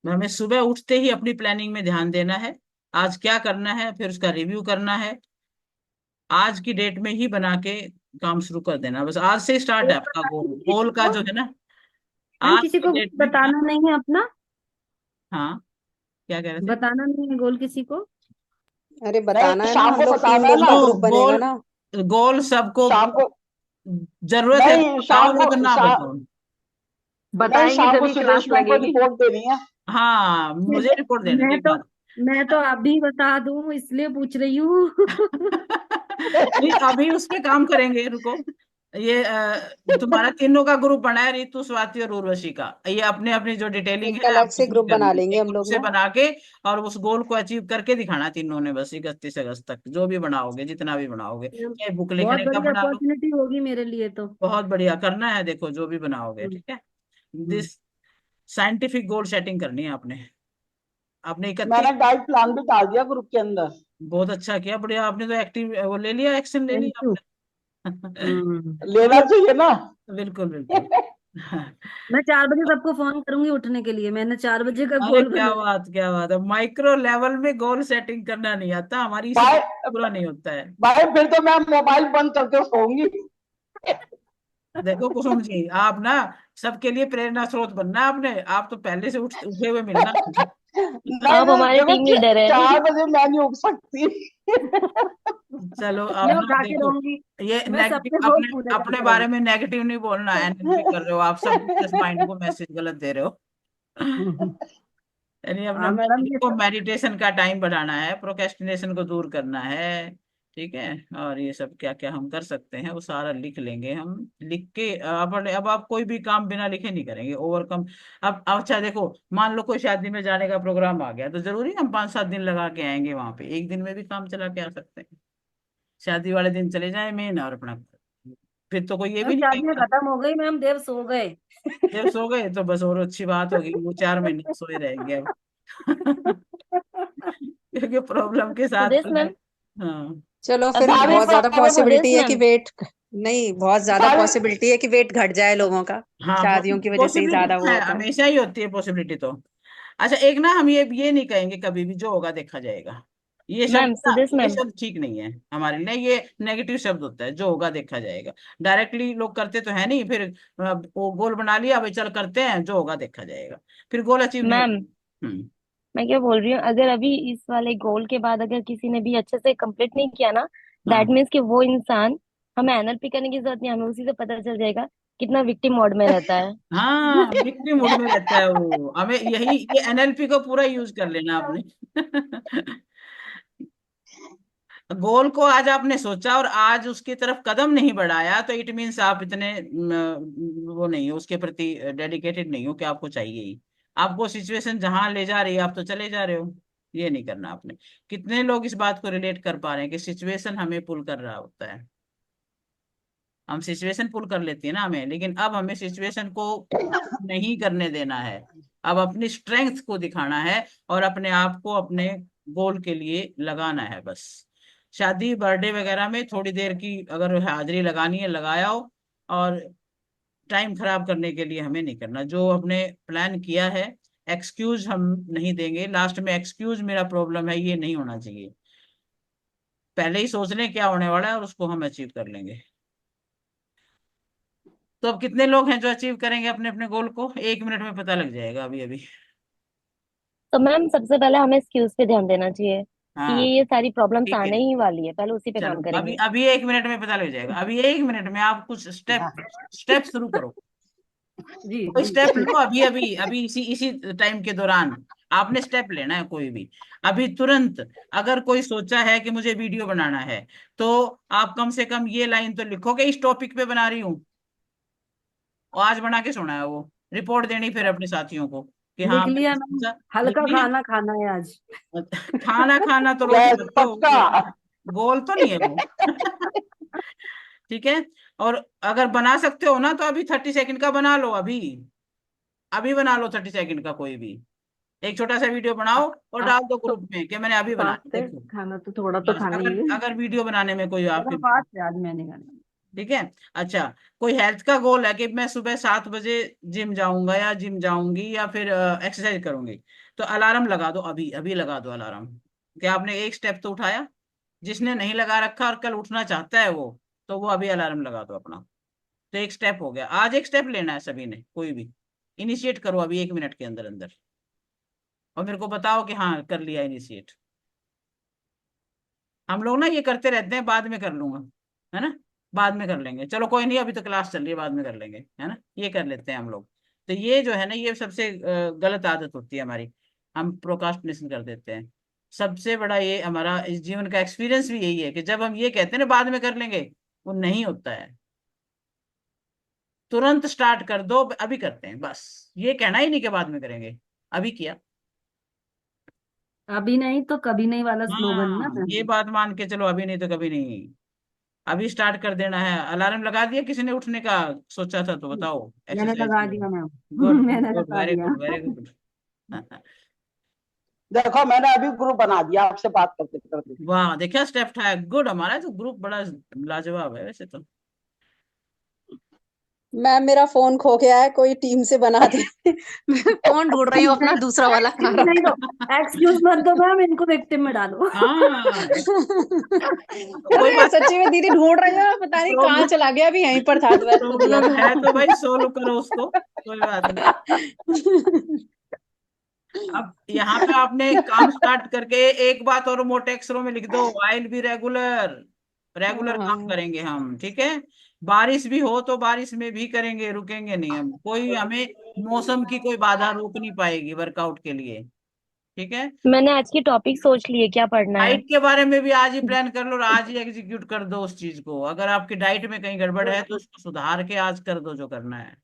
हमें सुबह उठते ही अपनी प्लानिंग में ध्यान देना है, आज क्या करना है, फिर उसका रिव्यू करना है, आज की डेट में ही बना के काम शुरू कर देना, बस आज से स्टार्ट है आपका गोल, गोल का जो है ना, मैम आज किसी की को डेट में बताना नहीं है अपना, हाँ, क्या कह रहे थे। बताना नहीं है गोल किसी को। अरे बताना नहीं, है ना, शाम हम को लोग 3 बताना है लोग ना। का नो, ग्रुप बनेगा गोल, ना। गोल सबको शाम को, जरूरत है तो नहीं बताओ, शाम नहीं को, तो ना बताओ। नहीं बताएंगे शाम को जब ही क्लास सुदेश मैम को लगेगी। रिपोर्ट देनी है। हाँ, मुझे रिपोर्ट देने मैं के तो बाद। मैं तो अभी बता दूं इसलिए पूछ रही हूँ। नहीं, अभी उस पे काम करेंगे, रुको। ये तुम्हारा तीनों का ग्रुप बना है, रितु, स्वाति और उर्वशी का, ये अपने अपनी जो डिटेलिंग एक है अलग आप से उसमें ग्रुप बना करनी है, लेंगे एक हम ग्रुप लोग से ना। बना के, और उस गोल को अचीव करके दिखाना तीनों ने, बस 31 अगस्त तक जो भी बनाओगे, जितना भी बनाओगे, चाहे बुक बहुत लिखने का बड़ी बना लो, अपॉर्चुनिटी होगी मेरे लिए तो। बहुत बढ़िया करना है, देखो जो भी बनाओगे, हम्म, ठीक है। हम्म। दिस साइंटिफिक गोल सेटिंग करनी है आपने, आपने 31। मैंने डाइट प्लान भी डाल दिया ग्रुप के अंदर। बहुत अच्छा किया, बढ़िया, आपने तो एक्टिव वो ले लिया, एक्शन ले थैंक लिया यू। आपने। हम्म। लेना चाहिए ना। बिल्कुल बिल्कुल। मैं 4 बजे सबको फोन करूंगी उठने के लिए, मैंने 4 बजे का अरे गोल बनाया। क्या बात है, माइक्रो लेवल में गोल सेटिंग करना नहीं आता, हमारी इसी भाई, पूरा नहीं होता है। भाई फिर तो मैं मोबाइल बंद करके सोऊंगी। देखो कुसुम जी, आप ना सबके लिए प्रेरणा स्रोत बनना है आपने, आप तो पहले से उठे हुए मिलना मुझे। नहीं आप नहीं, हमारे देखो टीम लीडर है। 4 बजे मैं नहीं उठ सकती। चलो अब मैं ना उठा के देखो, रहूंगी। ये मैं नेगेटिव, सबके रोज अपने पूजा अपने करके बारे रहूंगी। में नेगेटिव नहीं बोलना, एनएलपी कर रहे हो आप, सबकॉन्शियस माइंड को मैसेज गलत दे रहे हो। यानी अपने हाँ मैडम, माइंड ये को सब मेडिटेशन का टाइम बढ़ाना है, प्रोक्रेस्टिनेशन को दूर करना है। ठीक है। और ये सब क्या क्या हम कर सकते हैं वो सारा लिख लेंगे हम, लिख के अब आप कोई भी काम बिना लिखे नहीं करेंगे, ओवरकम। अब अच्छा देखो, मान लो कोई शादी में जाने का प्रोग्राम आ गया, तो जरूरी हम 5-7 दिन लगा के आएंगे वहां पे, एक दिन में भी काम चला के आ सकते हैं। शादी वाले दिन चले जाए मेन, और अपना फिर तो कोई ये मैम भी नहीं शादियां कहेगा। खत्म हो गई मैम, देव सो गए। देव सो गए तो बस और अच्छी बात होगी, वो 4 महीने सोए रहेंगे अब। क्योंकि प्रॉब्लम के साथ सुदेश मैम, हाँ। चलो फिर अभी सारी बहुत ज्यादा प्रॉब्लम, सुदेश पॉसिबिलिटी है कि मैम, वेट, नहीं बहुत ज्यादा सारी पॉसिबिलिटी है कि वेट घट जाए लोगों का, हाँ, शादियों की वजह से ही पॉसिबिलिटी ज्यादा तो वो है, होता है। हमेशा ही होती है पॉसिबिलिटी तो। अच्छा एक ना, हम ये नहीं कहेंगे कभी भी जो होगा देखा जाएगा, ये शब्द मैम ना, सुदेश ये मैम, शब्द ठीक नहीं है हमारे लिए, ये नेगेटिव शब्द होता है, जो होगा देखा जाएगा। डायरेक्टली लोग करते तो है नहीं, फिर वो गोल बना लिया, भाई चल करते हैं, जो होगा देखा जाएगा, फिर गोल अचीव नहीं मैम होगा। मैं क्या बोल रही हूँ, अगर अभी इस वाले गोल के बाद अगर किसी ने भी अच्छे से कंप्लीट नहीं किया ना, दैट हाँ मीन्स कि वो इंसान, हमें एनएलपी करने की जरूरत नहीं, हमें उसी से पता चल जाएगा कितना विक्टिम मोड में रहता है। हाँ, विक्टिम मूड में रहता है वो, हमें यही, ये एनएलपी को पूरा यूज कर लेना आपने। गोल को आज आपने सोचा और आज उसकी तरफ कदम नहीं बढ़ाया, तो इट मीन्स आप इतने वो नहीं हो उसके प्रति, डेडिकेटेड नहीं हो कि आपको चाहिए ही। आपको सिचुएशन जहां ले जा रही है आप तो चले जा रहे हो, ये नहीं करना आपने। कितने लोग इस बात को रिलेट कर पा रहे हैं कि सिचुएशन हमें पुल कर रहा होता है, हम सिचुएशन पुल कर लेती है ना हमें, लेकिन अब हमें सिचुएशन को नहीं करने देना है, अब अपनी स्ट्रेंथ को दिखाना है, और अपने आप को अपने गोल के लिए लगाना है बस। शादी बर्थडे वगैरह में थोड़ी देर की अगर हाजिरी लगानी है लगाओ, और टाइम खराब करने के लिए हमें नहीं करना, जो हमने प्लान किया है। एक्सक्यूज हम नहीं देंगे लास्ट में, एक्सक्यूज मेरा प्रॉब्लम है, ये नहीं होना चाहिए। पहले ही सोच लें क्या होने वाला है और उसको हम अचीव कर लेंगे। तो अब कितने लोग हैं जो अचीव करेंगे अपने अपने गोल को, 1 मिनट में पता लग जाएगा अभी अभी। तो मैम सबसे पहले हमें स्किल्स पे ध्यान देना चाहिए कि हाँ ये सारी प्रॉब्लम्स ठीक है, आने ही वाली है, पहले उसी पे चलो काम अभी करेंगे। अभी 1 मिनट में पता लग जाएगा, अभी 1 मिनट में आप कुछ स्टेप स्टेप शुरू करो। जी कोई जी। स्टेप लो अभी अभी अभी, इसी इसी टाइम के दौरान आपने स्टेप लेना है कोई भी, अभी तुरंत। अगर कोई सोचा है कि मुझे वीडियो बनाना है, तो आप कम से कम ये लाइन तो लिखो कि इस टॉपिक पे बना रही हूँ, और आज बना के सुना है वो, रिपोर्ट देनी फिर अपने साथियों को कि हाँ लिख लिया मैंने मैम, सोचा। लिख हल्का लिया। खाना खाना है आज। खाना खाना तो रोज यस खाते हो, पक्का। गोल तो नहीं है वो। ठीक है। और अगर बना सकते हो ना, तो अभी 30 सेकंड का बना लो, अभी अभी बना लो 30 सेकंड का कोई भी एक छोटा सा वीडियो बनाओ, और आप डाल दो तो ग्रुप में कि मैंने अभी बनाया फास्ट है, देखो। खाना तो थोड़ा तो बस खाना ही अगर है। अगर वीडियो बनाने में कोई थोड़ा आपके, फास्ट है आज, मैंने खाना। ठीक है। अच्छा, कोई हेल्थ का गोल है कि मैं सुबह 7 बजे जिम जाऊंगा या जिम जाऊंगी या फिर एक्सरसाइज करूंगी, तो अलार्म लगा दो, अभी अभी लगा दो अलार्म। क्या आपने एक स्टेप तो उठाया? जिसने नहीं लगा रखा और कल उठना चाहता है वो, तो वो अभी अलार्म लगा दो अपना। तो एक स्टेप हो गया, आज एक स्टेप लेना है सभी ने, कोई भी इनिशिएट करो अभी 1 मिनट के अंदर अंदर, और मेरे को बताओ कि हाँ कर लिया इनिशिएट। हम लोग ना ये करते रहते हैं, बाद में कर लूंगा, है ना, बाद में कर लेंगे, चलो कोई नहीं, अभी तो क्लास चल रही है, बाद में कर लेंगे, है ना, ये कर लेते हैं हम लोग। तो ये जो है ना, ये सबसे गलत आदत होती है हमारी, हम प्रोकास्टिनेशन कर देते हैं। सबसे बड़ा ये हमारा इस जीवन का एक्सपीरियंस भी यही है कि जब हम ये कहते हैं ना बाद में कर लेंगे, वो नहीं होता है। तुरंत स्टार्ट कर दो, अभी करते हैं बस, ये कहना ही नहीं कि बाद में करेंगे, अभी किया। अभी नहीं तो कभी नहीं वाला स्लोगन ना हाँ, ये मैम। बात मान के चलो, अभी नहीं तो कभी नहीं, अभी स्टार्ट कर देना है। अलार्म लगा दिया किसी ने उठने का सोचा था तो बताओ, मैंने एक्सरसाइज लगा के लिए। दिया मैम। गुड गुड मैंने गुड, लगा वेरी दिया। Good very good. देखो मैंने अभी ग्रुप बना दिया आपसे बात करते करते। वाह, देखा स्टेप था, गुड, हमारा तो ग्रुप बड़ा लाजवाब है वैसे तो। मैम मेरा फोन खो गया है, कोई टीम से बना दे। मैं फोन ढूंढ रही हूँ अपना दूसरा वाला कहाँ नहीं रखा दो, एक्सक्यूज मत दो मैम, इनको विक्टिम में डालो। हाँ कोई अरे बात सच्ची में दीदी ढूंढ रही हूँ, पता नहीं कहाँ प्रॉब्लम चला गया, अभी यहीं पर था तो मैंने दिया प्रॉब्लम है तो था। भाई सोल्व करो उसको, कोई बात नहीं। अब यहाँ पे आपने काम स्टार्ट करके एक बात और मोटे अक्षरों में लिख दो, वाइल बी रेगुलर, रेगुलर काम हाँ, करेंगे हम, ठीक है। बारिश भी हो तो बारिश में भी करेंगे, रुकेंगे नहीं हम, कोई हमें मौसम की कोई बाधा रोक नहीं पाएगी वर्कआउट के लिए, ठीक है। मैंने आज की टॉपिक सोच ली है क्या पढ़ना है। डाइट के बारे में भी आज ही प्लान कर लो और आज ही एग्जीक्यूट कर दो उस चीज को। अगर आपकी डाइट में कहीं गड़बड़ है तो उसको सुधार के आज कर दो जो करना है।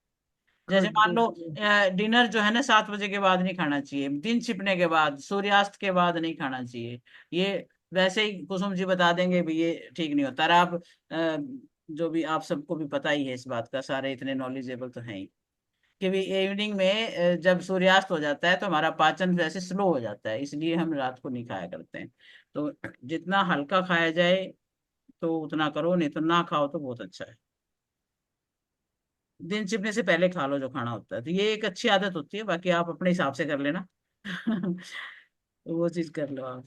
जैसे गुड मान गुड। लो डिनर जो है ना 7 बजे के बाद नहीं खाना चाहिए, दिन छिपने के बाद, सूर्यास्त के बाद नहीं खाना चाहिए। ये वैसे ही कुसुम जी बता देंगे भी ये ठीक नहीं होता। और आप जो भी आप सबको भी पता ही है इस बात का, सारे इतने नॉलेजेबल तो हैं ही कि भी इवनिंग में जब सूर्यास्त हो जाता है तो हमारा पाचन वैसे स्लो हो जाता है, इसलिए हम रात को नहीं खाया करते हैं। तो जितना हल्का खाया जाए तो उतना करो, नहीं तो ना खाओ तो बहुत अच्छा है। दिन छिपने से पहले खा लो जो खाना होता है, तो ये एक अच्छी आदत होती है, बाकी आप अपने हिसाब से कर लेना। तो वो चीज कर लो आप।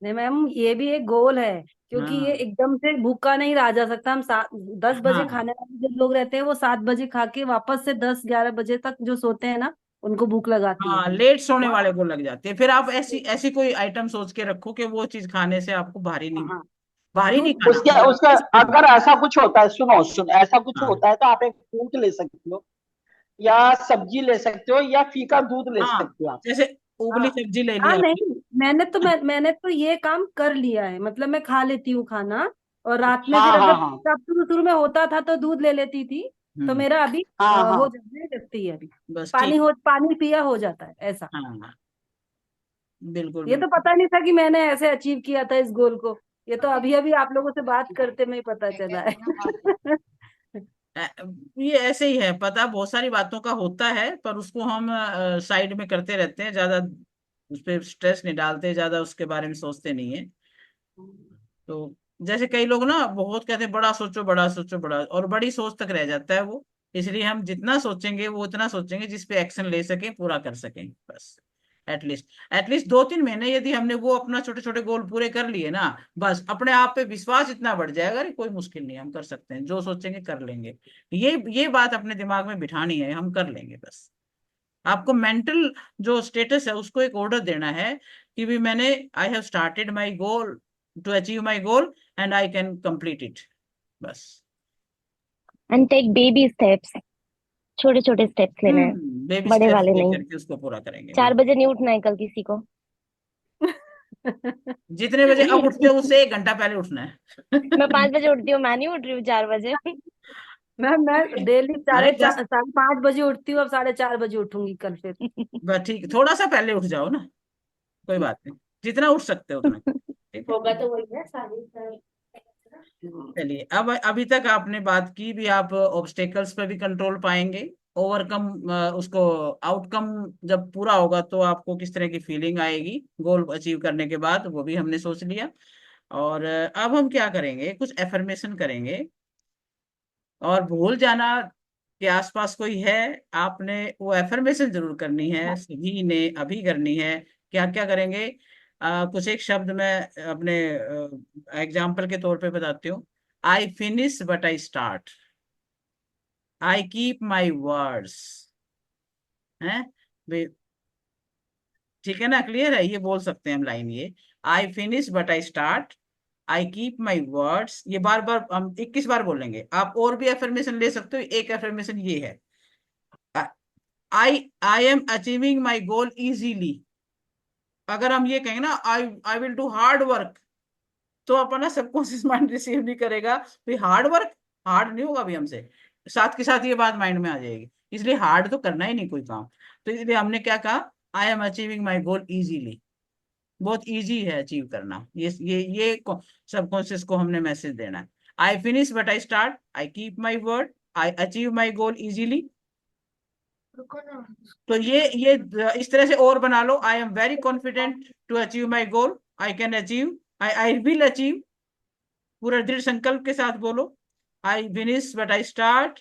नहीं मैम, ये भी एक गोल है, क्योंकि ये हाँ एकदम से भूखा नहीं रहा जा सकता। हम 10 बजे हाँ खाने वाले जो लोग रहते हैं वो 7 बजे खा के वापस से 10-11 बजे तक जो सोते हैं ना, उनको भूख लगाती है। हाँ, लेट सोने तो वाले को लग जाती है। फिर आप ऐसी ऐसी कोई आइटम सोच के रखो कि वो चीज खाने से आपको हाँ, भारी नहीं दूध खाना, उसके मतलब उसका अगर ऐसा कुछ होता है, सुनो सुनो, ऐसा कुछ हाँ होता है तो आप एक फ्रूट ले सकते हो, या सब्जी ले सकते हो, या फीका दूध ले हाँ, सकते हो आप। जैसे उबली हाँ सब्जी ले ली हाँ। आपने। नहीं, मैंने तो ये काम कर लिया है, मतलब मैं खा लेती हूँ खाना, और रात में हाँ फिर अगर हाँ हाँ। तब शुरू शुरू में होता था तो दूध ले लेती थी। तो हम्म, मेरा अभी हाँ हो हाँ। जाने लगती है अभी। बस ठीक। पानी पिया हो जाता है ऐसा। हाँ बिल्कुल ये तो बिल्कुल। पता नहीं था कि मैंने ऐसे अचीव किया था इस गोल को। ये तो अभी अभी आप लोगों से बात करते में ही पता चला है। ये ऐसे ही है, पता बहुत सारी बातों का होता है पर उसको हम साइड में करते रहते हैं, ज्यादा उस पर स्ट्रेस नहीं डालते, ज्यादा उसके बारे में सोचते नहीं है। तो जैसे कई लोग ना बहुत कहते हैं बड़ा सोचो बड़ा सोचो बड़ा, और बड़ी सोच तक रह जाता है वो। इसलिए हम जितना सोचेंगे वो उतना सोचेंगे जिस पे एक्शन ले सकें, पूरा कर सकें बस। एटलीस्ट 2-3 महीने यदि हमने वो अपना छोटे छोटे गोल पूरे कर लिए ना, बस अपने आप पे विश्वास इतना बढ़ जाएगा, अरे कोई मुश्किल नहीं, हम कर सकते हैं, जो सोचेंगे कर लेंगे। ये बात अपने दिमाग में बिठानी है, हम कर लेंगे बस। आपको मेंटल जो स्टेटस है उसको एक ऑर्डर देना है कि भी मैंने I have started my goal to achieve my goal and I can complete it, बस। एंड टेक बेबी स्टेप्स, छोटे छोटे स्टेप्स लेने हैं, बेबी बड़े स्टेप्स वाले नहीं। लेकर के उसको पूरा करेंगे 4 बजे नहीं उठना है कल किसी को। जितने बजे अब उठते हो उससे 1 घंटा पहले उठना है। मैं 5 बजे उठती हूँ, मैं नहीं उठ रही हूँ 4 बजे। मैं डेली अरे साढ़े दस, चार 5:30 बजे उठती हूँ, अब 4:30 बजे उठूंगी कल फिर। बस ठीक, थोड़ा सा पहले उठ जाओ ना, कोई बात नहीं, जितना उठ सकते हो उतना, ठीक है। होगा तो वही है साढ़े चलिए, अब अभी तक आपने बात की भी, आप ऑब्स्टेकल्स पे भी कंट्रोल पाएंगे, ओवरकम उसको, आउटकम जब पूरा होगा तो आपको किस तरह की फीलिंग आएगी गोल अचीव करने के बाद, वो भी हमने सोच लिया। और अब हम क्या करेंगे, कुछ एफर्मेशन करेंगे। और भूल जाना के आसपास कोई है, आपने वो एफर्मेशन जरूर करनी है, सभी ने अभी करनी है। क्या क्या करेंगे, कुछ एक शब्द मैं अपने एग्जाम्पल के तौर पे बताती हूँ। आई finish but I start, I keep my words, है वे- ठीक है ना, क्लियर है, ये बोल सकते हैं हम लाइन ये, आई finish but I start, I keep my words. ये बार बार हम 21 बार बोलेंगे। आप और भी एफर्मेशन ले सकते हो, एक एफर्मेशन ये है, I am achieving my goal easily. अगर हम ये कहेंगे ना, I I will do hard work, तो अपना सबकॉन्शियस माइंड रिसीव नहीं करेगा भाई हार्ड वर्क, हार्ड नहीं होगा अभी हमसे, साथ के साथ ये बात माइंड में आ जाएगी, इसलिए हार्ड तो करना ही नहीं कोई काम। तो इसलिए हमने क्या कहा, I am achieving my goal easily, बहुत इजी है अचीव करना, ये सबकॉन्शियस को हमने मैसेज देना है। I finish but I start, I keep my word, I achieve my goal easily. तो ये इस तरह से और बना लो, I am very confident to achieve my goal, I can achieve, I will achieve, पूरा दृढ़ संकल्प के साथ बोलो। I finish but I start,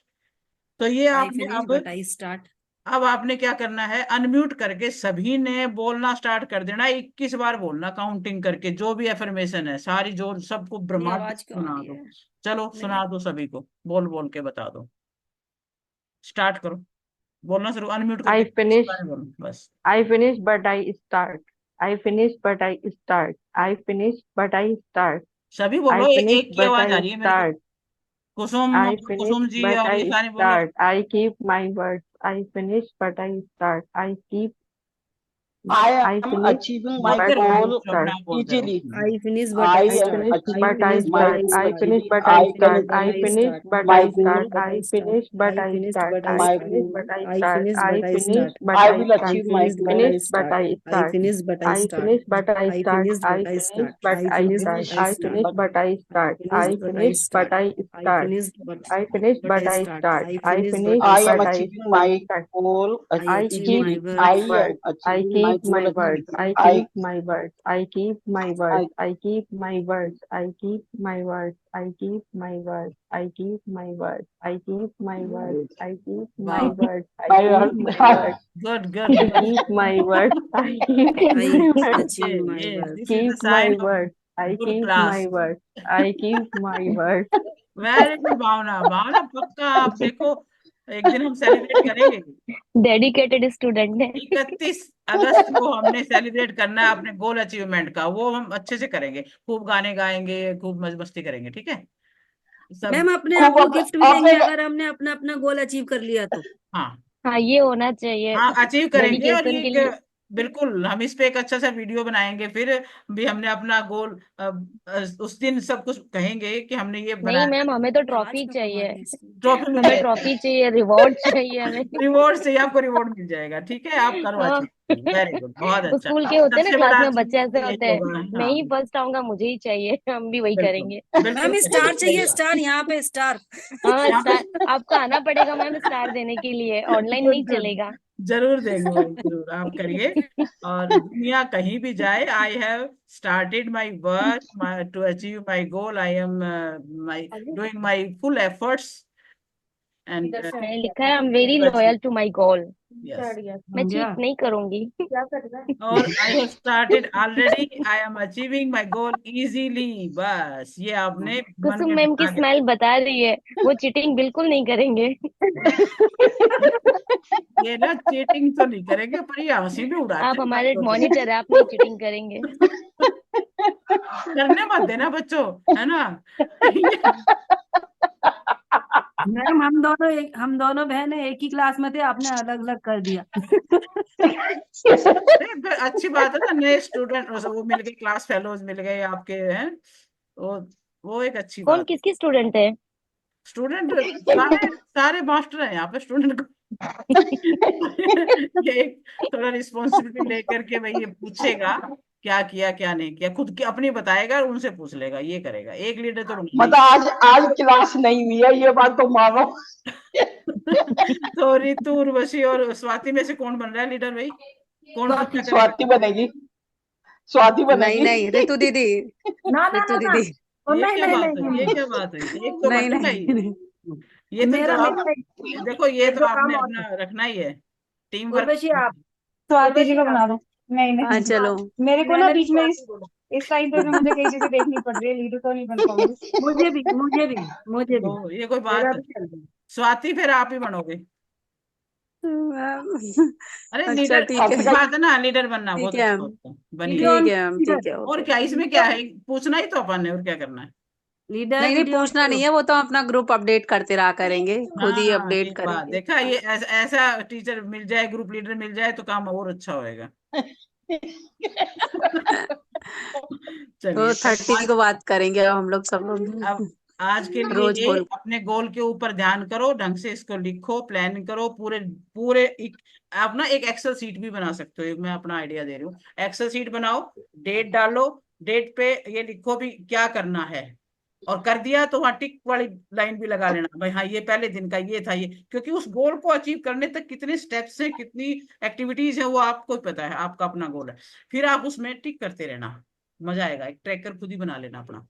तो ये आई आपने फिनिश बट आई स्टार्ट। अब आपने क्या करना है, अनम्यूट करके सभी ने बोलना स्टार्ट कर देना, 21 बार बोलना काउंटिंग करके, जो भी एफर्मेशन है सारी, जो सबको मेरी ब्रह्मांड आवाज क्यों आ सुना रही दो। है? चलो मेरी सुना दो सभी को, बोल बोल के बता दो, स्टार्ट करो, बोलना शुरू, अनम्यूट करके I 21 finish, बार बोलो बस। I finish, but I start. I finish, but I start. I finish, but I start. सभी I बोलो, finish, एक की but आवाज आ I रही है मेरे को, start. Kusum I finish, Kusum ji but और ये I सारे बोलो। start. I keep my words. I finish, but I start. I keep. I I am finish, achieving my बोलते but रहो I goal बच्चों, अपने start. आप बोलते रहो। easily. I finish but I I I am start. finish, I but achieving I finish my but start. I goal I start. finish, easily. but I I I can finish start. But I achieve I finish, start. but my I I finish start. goal. But I I start. finish, but I I finish start. But I I My finish, start. goal. but I I start. Finish I but I finish, start. but I I will I start. achieve my finish but goal. Finish, I but start. I I start. Finish but I I start. finish, but I I start. Finish I but I finish, start. but I I finish start. But I Finish, I start. finish, but but I I start. Finish I but I finish, but start. I I start. Finish I finish, but but I I start. start. I I finish finish, but I I am but start. I achieving my start. goal I I achieve keep my easily. Word. my I am word. I achieving my keep goal my word. easily. I I keep my word. I keep my word. I I keep my word. I keep my word. I keep my word. I keep my word. I keep my word. I keep my वाह, word. I my keep my word. Good good I good. keep my word. I keep I my word. Achieve my word. This is the Keep my sign off word. I good keep class. my word. I keep my word. Very good Bhavna, Bhavna पक्का आप देखो, एक दिन हम celebrate करेंगे। Dedicated student है। 31 अगस्त को हमने सेलिब्रेट करना है अपने गोल अचीवमेंट का, वो हम अच्छे से करेंगे, खूब गाने गाएंगे, खूब मौज मस्ती करेंगे, ठीक है सब। मैम अपने आप खूब को गिफ्ट भी अपने देंगे अगर हमने अपना अपना गोल अचीव कर लिया तो। हाँ हाँ, ये होना चाहिए हाँ, अचीव करेंगे, और डेडिकेशन ये के लिए। बिल्कुल हम इस पे एक अच्छा सा वीडियो बनाएंगे, फिर भी हमने अपना गोल उस दिन सब कुछ कहेंगे कि हमने ये नहीं बनाया। मैम, हमें तो आवाज ट्रॉफी क्यों कम आ चाहिए। रही है इसकी? ट्रॉफी मिल हमें जाएगी, ट्रॉफी चाहिए, रिवॉर्ड चाहिए हमें। रिवॉर्ड से आपको रिवॉर्ड मिल जाएगा, ठीक है, आप करो हाँ। अचीव, वेरी गुड, बहुत अच्छा। स्कूल के होते हैं ना, सबसे क्लास बड़ा में बच्चे अचीवमेंट ऐसे तो होते यही हैं, होगा। मैं हाँ ही फर्स्ट आऊंगा, मुझे ही चाहिए। हम भी वही बिल्कुल करेंगे। बिल्कुल मैम सही स्टार सही चाहिए, बात। स्टार यहाँ पे स्टार। हाँ, यहाँ पे स्टार आपको आना पड़ेगा मैम, स्टार देने के लिए, ऑनलाइन गुड नहीं गुड, चलेगा। जरूर देंगे भाई, जरूर आप करिए। और दुनिया कहीं भी जाए, I have started my work my to achieve my goal, I am my doing my full efforts and मैंने लिखा है, I am very loyal to my goal. Yes, मैं चीट नहीं करूंगी। और I have started already, I am achieving my goal easily, बस ये आपने मन कुसुम में मैम की बता के, स्माइल बता रही है, वो चीटिंग बिल्कुल नहीं करेंगे। ये ना चीटिंग तो नहीं करेंगे, पर ये हंसी भी उड़ाते आप हैं हमारे बच्चों को। मॉनिटर है, आप नहीं चीटिंग करेंगे। करने मत देना बच्चों, है ना। मैम हम दोनों बहनें एक ही क्लास में थे, आपने अलग अलग कर दिया। नहीं, फिर अच्छी बात है ना, नए स्टूडेंट वो मिल गए, क्लास फेलोज मिल गए आपके, हैं वो वो एक अच्छी कौन बात। किसकी स्टूडेंट है? स्टूडेंट सारे सारे मास्टर हैं यहाँ पे, स्टूडेंट को ये एक थोड़ा रिस्पॉन्सिबिलिटी लेकर के भाई ये पूछेगा क्या किया क्या नहीं किया, खुद की अपनी बताएगा और उनसे पूछ लेगा, ये करेगा, एक लीडर तो बनना ही। मतलब आज क्लास नहीं हुई है, ये बात तो मानो। तो रितु, उर्वशी और स्वाति में से कौन बन रहा है लीडर भाई, कौन पूछा करेगा? स्वाति बनेगी, स्वाति नहीं बनेगी। नहीं ऋतु दीदी, ना ना ऋतु ना ना। दीदी, ये नहीं क्या नहीं बात है, ये नहीं। क्या बात है, एक तो नहीं बनेगा नहीं ही, नहीं। ये तो मेरा जवाब, मेरा देखो ये एक तो दो काम आपने और अपना है। रखना ही है, टीम वर्क। उर्वशी आप। स्वाति जी उर्वशी को आप। बना दो। नहीं हाँ नहीं, चलो, मेरे को ना मैंने भी बीच में स्वाति बोला। इस टाइम पे भी मुझे कई चीजें देखनी पड़ रही है, लीडर तो नहीं बन पाऊंगी। मुझे भी तो ये कोई मेरा बात है, भी चल रहा है। स्वाति फिर आप ही बनोगे। अरे अच्छा लीडर ठीक अच्छी है, बात है ना, लीडर बनना बहुत ठीक है, अच्छा होता है, बनिए। वीडियो ऑन ठीक है मैम, लीडर। ठीक है, और ओके। क्या, इसमें क्या है, पूछना ही तो अपन ने, और क्या करना है। लीडर नहीं नहीं, वीडियो ऑन पूछना करो। नहीं है, वो तो अपना ग्रुप अपडेट करते रहा करेंगे, खुद ही हाँ ये अपडेट बात करेंगे। देखा, ये ऐसा ऐसा टीचर मिल जाए, ग्रुप लीडर मिल जाए तो काम और अच्छा होएगा। तो चलिए, तो 30 आज, को बात करेंगे अब हम लोग, सब अब लोग आज के लिए रोज ये बोल। अपने गोल के ऊपर ध्यान करो, ढंग से इसको लिखो, प्लान करो, पूरे पूरे आप ना एक एक्सेल सीट भी बना सकते हो, एक मैं अपना आइडिया दे रही हूँ, एक्सेल सीट बनाओ, डेट डालो, डेट पे ये लिखो भी क्या करना है, और कर दिया तो वहां टिक वाली लाइन भी लगा लेना भाई, हाँ ये पहले दिन का ये था, ये क्योंकि उस गोल को अचीव करने तक कितने स्टेप्स हैं, कितनी एक्टिविटीज है, वो आपको पता है, आपका अपना गोल है, फिर आप उसमें टिक करते रहना, मजा आएगा, एक ट्रैकर खुद ही बना लेना अपना,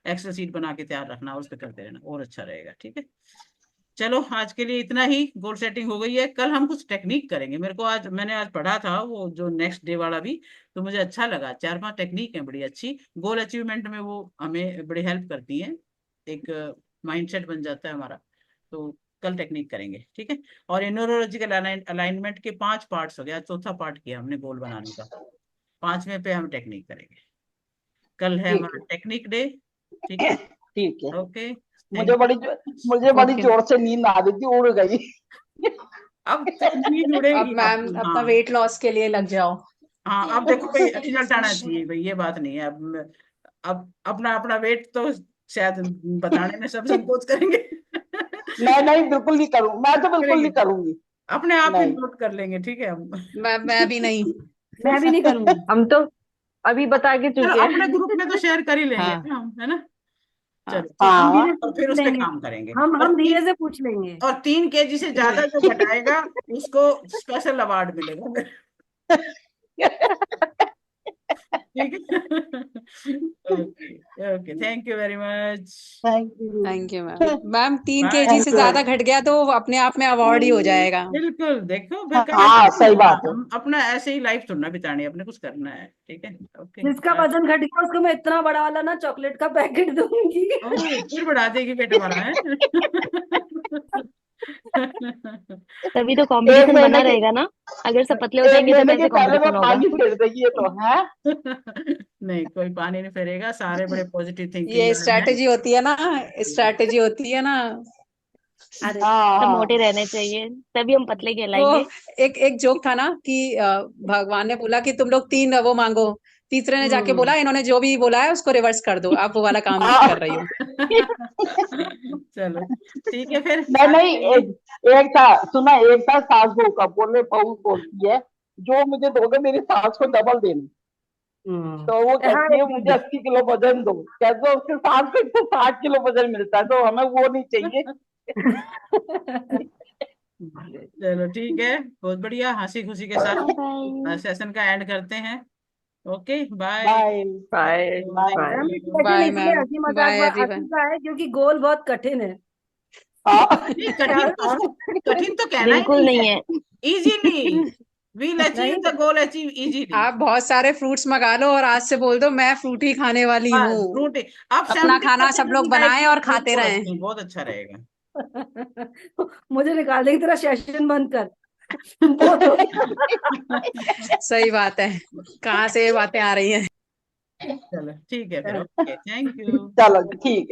एक्सेल सीट बना के तैयार रखना और उस पर करते रहना, और अच्छा रहेगा, ठीक है। चलो आज के लिए इतना ही, गोल सेटिंग हो गई है। कल हम कुछ टेक्निक करेंगे। मैंने आज पढ़ा था वो जो नेक्स्ट डे वाला भी, तो मुझे अच्छा लगा। 4-5 टेक्निक है बड़ी अच्छी, गोल अचीवमेंट में वो हमें बड़ी हेल्प करती है। एक माइंडसेट बन जाता है हमारा। तो कल टेक्निक करेंगे, ठीक है। और न्यूरोलॉजिकल अलाइनमेंट के 5 पार्ट्स हो गया, चौथा पार्ट किया हमने गोल बनाने का। 5वें पे हम टेक्निक करेंगे। कल है ठीक हमारा है, टेक्निक डे, ठीक है। ठीक है। ओके, मुझे थैंक बड़ी मुझे बड़ी ओके। जोर से नींद आ रही थी, उड़ गई। अब तो नींद अब उड़ेगी मैम आपकी। अपना हाँ वेट लॉस के लिए लग जाओ। हाँ, अब देखो भाई रिजल्ट आना चाहिए भाई, ये बात नहीं है। अब अपना अपना वेट तो शायद बताने में सब संकोच करेंगे। मैं नहीं, बिल्कुल नहीं करूँ, मैं तो बिल्कुल करेंगे, नहीं करूंगी। अपने आप ही नहीं, नोट कर लेंगे, ठीक है हम। मैं भी नहीं। मैं भी नहीं करूंगी। हम तो अभी बता के चलो चुके अपने हैं। ग्रुप में तो शेयर कर ही लेंगे हाँ ना हम, है ना। हाँ। चलो तो हम हाँ। धीरे से और फिर पूछ उस पे लेंगे। काम करेंगे। हम धीरे से पूछ लेंगे। और 3 kg से ज्यादा जो घटाएगा उसको स्पेशल अवार्ड मिलेगा। ठीक है। Okay okay, thank you very much. Thank you. Thank you ma'am. Ma'am 3 kg bye. से थैंक यू। ज्यादा घट गया तो वो अपने आप में अवार्ड ही हो जाएगा। बिल्कुल, देखो फिर कहीं हाँ, सही हाँ, बात है। हम अपना ऐसे ही लाइफ थोड़ा ना बितानी है, अपने कुछ करना है, ठीक है। ओके जिसका बाय। वजन घट गया उसको मैं इतना बड़ा वाला ना चॉकलेट का पैकेट दूंगी। ओह, फिर बढ़ा देगी पेट हमारा है। तभी तो एक कंपटीशन महीने बना के रहेगा ना। अगर सब पतले हो एक जाएंगे तो महीने के कैसे पहले मैं कंपटीशन होगा। पानी फेर देगी, ये तो है। नहीं, कोई पानी नहीं फेरेगा, सारे बड़े पॉजिटिव थिंकिंग ये वाले हैं। स्ट्रैटेजी होती है ना, स्ट्रैटेजी होती है ना। अरे हाँ सब मोटे हाँ। रहने चाहिए, तभी हम पतले वो कहलाएंगे। एक एक जोक था ना कि भगवान ने बोला कि तुम लोग 3 वो मांगो। तीसरे ने जाके हम्म। बोला इन्होंने जो भी बोला है उसको रिवर्स कर दो। आप वो वाला काम कर रही हो। चलो ठीक है फिर नहीं आज नहीं, के लिए। एक था, सुना, एक था सास बहू का, बोले बहू बोलती है जो मुझे दोगे मेरी सास को डबल देना। तो वो हाँ कहती है मुझे एक 80 किलो वजन दो, कहते हो उसके सास को 160 किलो वजन मिलता है, तो हमें वो नहीं चाहिए। चलो ठीक है, बहुत बढ़िया, हंसी खुशी के बाय साथ बाय। सेशन का एंड करते हैं। Okay bye. Bye. Bye thank bye. Ma'am you. Session bye इसलिए मैम। हंसी मजाक बाय हंसी एवरीवन। का है क्योंकि गोल बहुत कठिन है। हाँ। नहीं, कठिन तो उसको कठिन तो कहना ही बिल्कुल नहीं नहीं है। है। इजीली वील अचीव नहीं द गोल, अचीव इजीली। आप बहुत सारे फ्रूट्स मंगा लो और आज से बोल दो मैं फ्रूट ही खाने वाली हूँ। बस फ्रूट, आप अपना खाना 70% सब लोग अपनी लाइफ बनाएं में और फ्रूट खाते को रहें। रखें, बहुत अच्छा रहेगा। मुझे निकाल देगी तेरा सेशन बंद कर। बहुत हो गया। सही बात है। कहाँ से ये बातें आ रही हैं। चलो ठीक है फिर, ओके, थैंक यू। चलो ठीक है।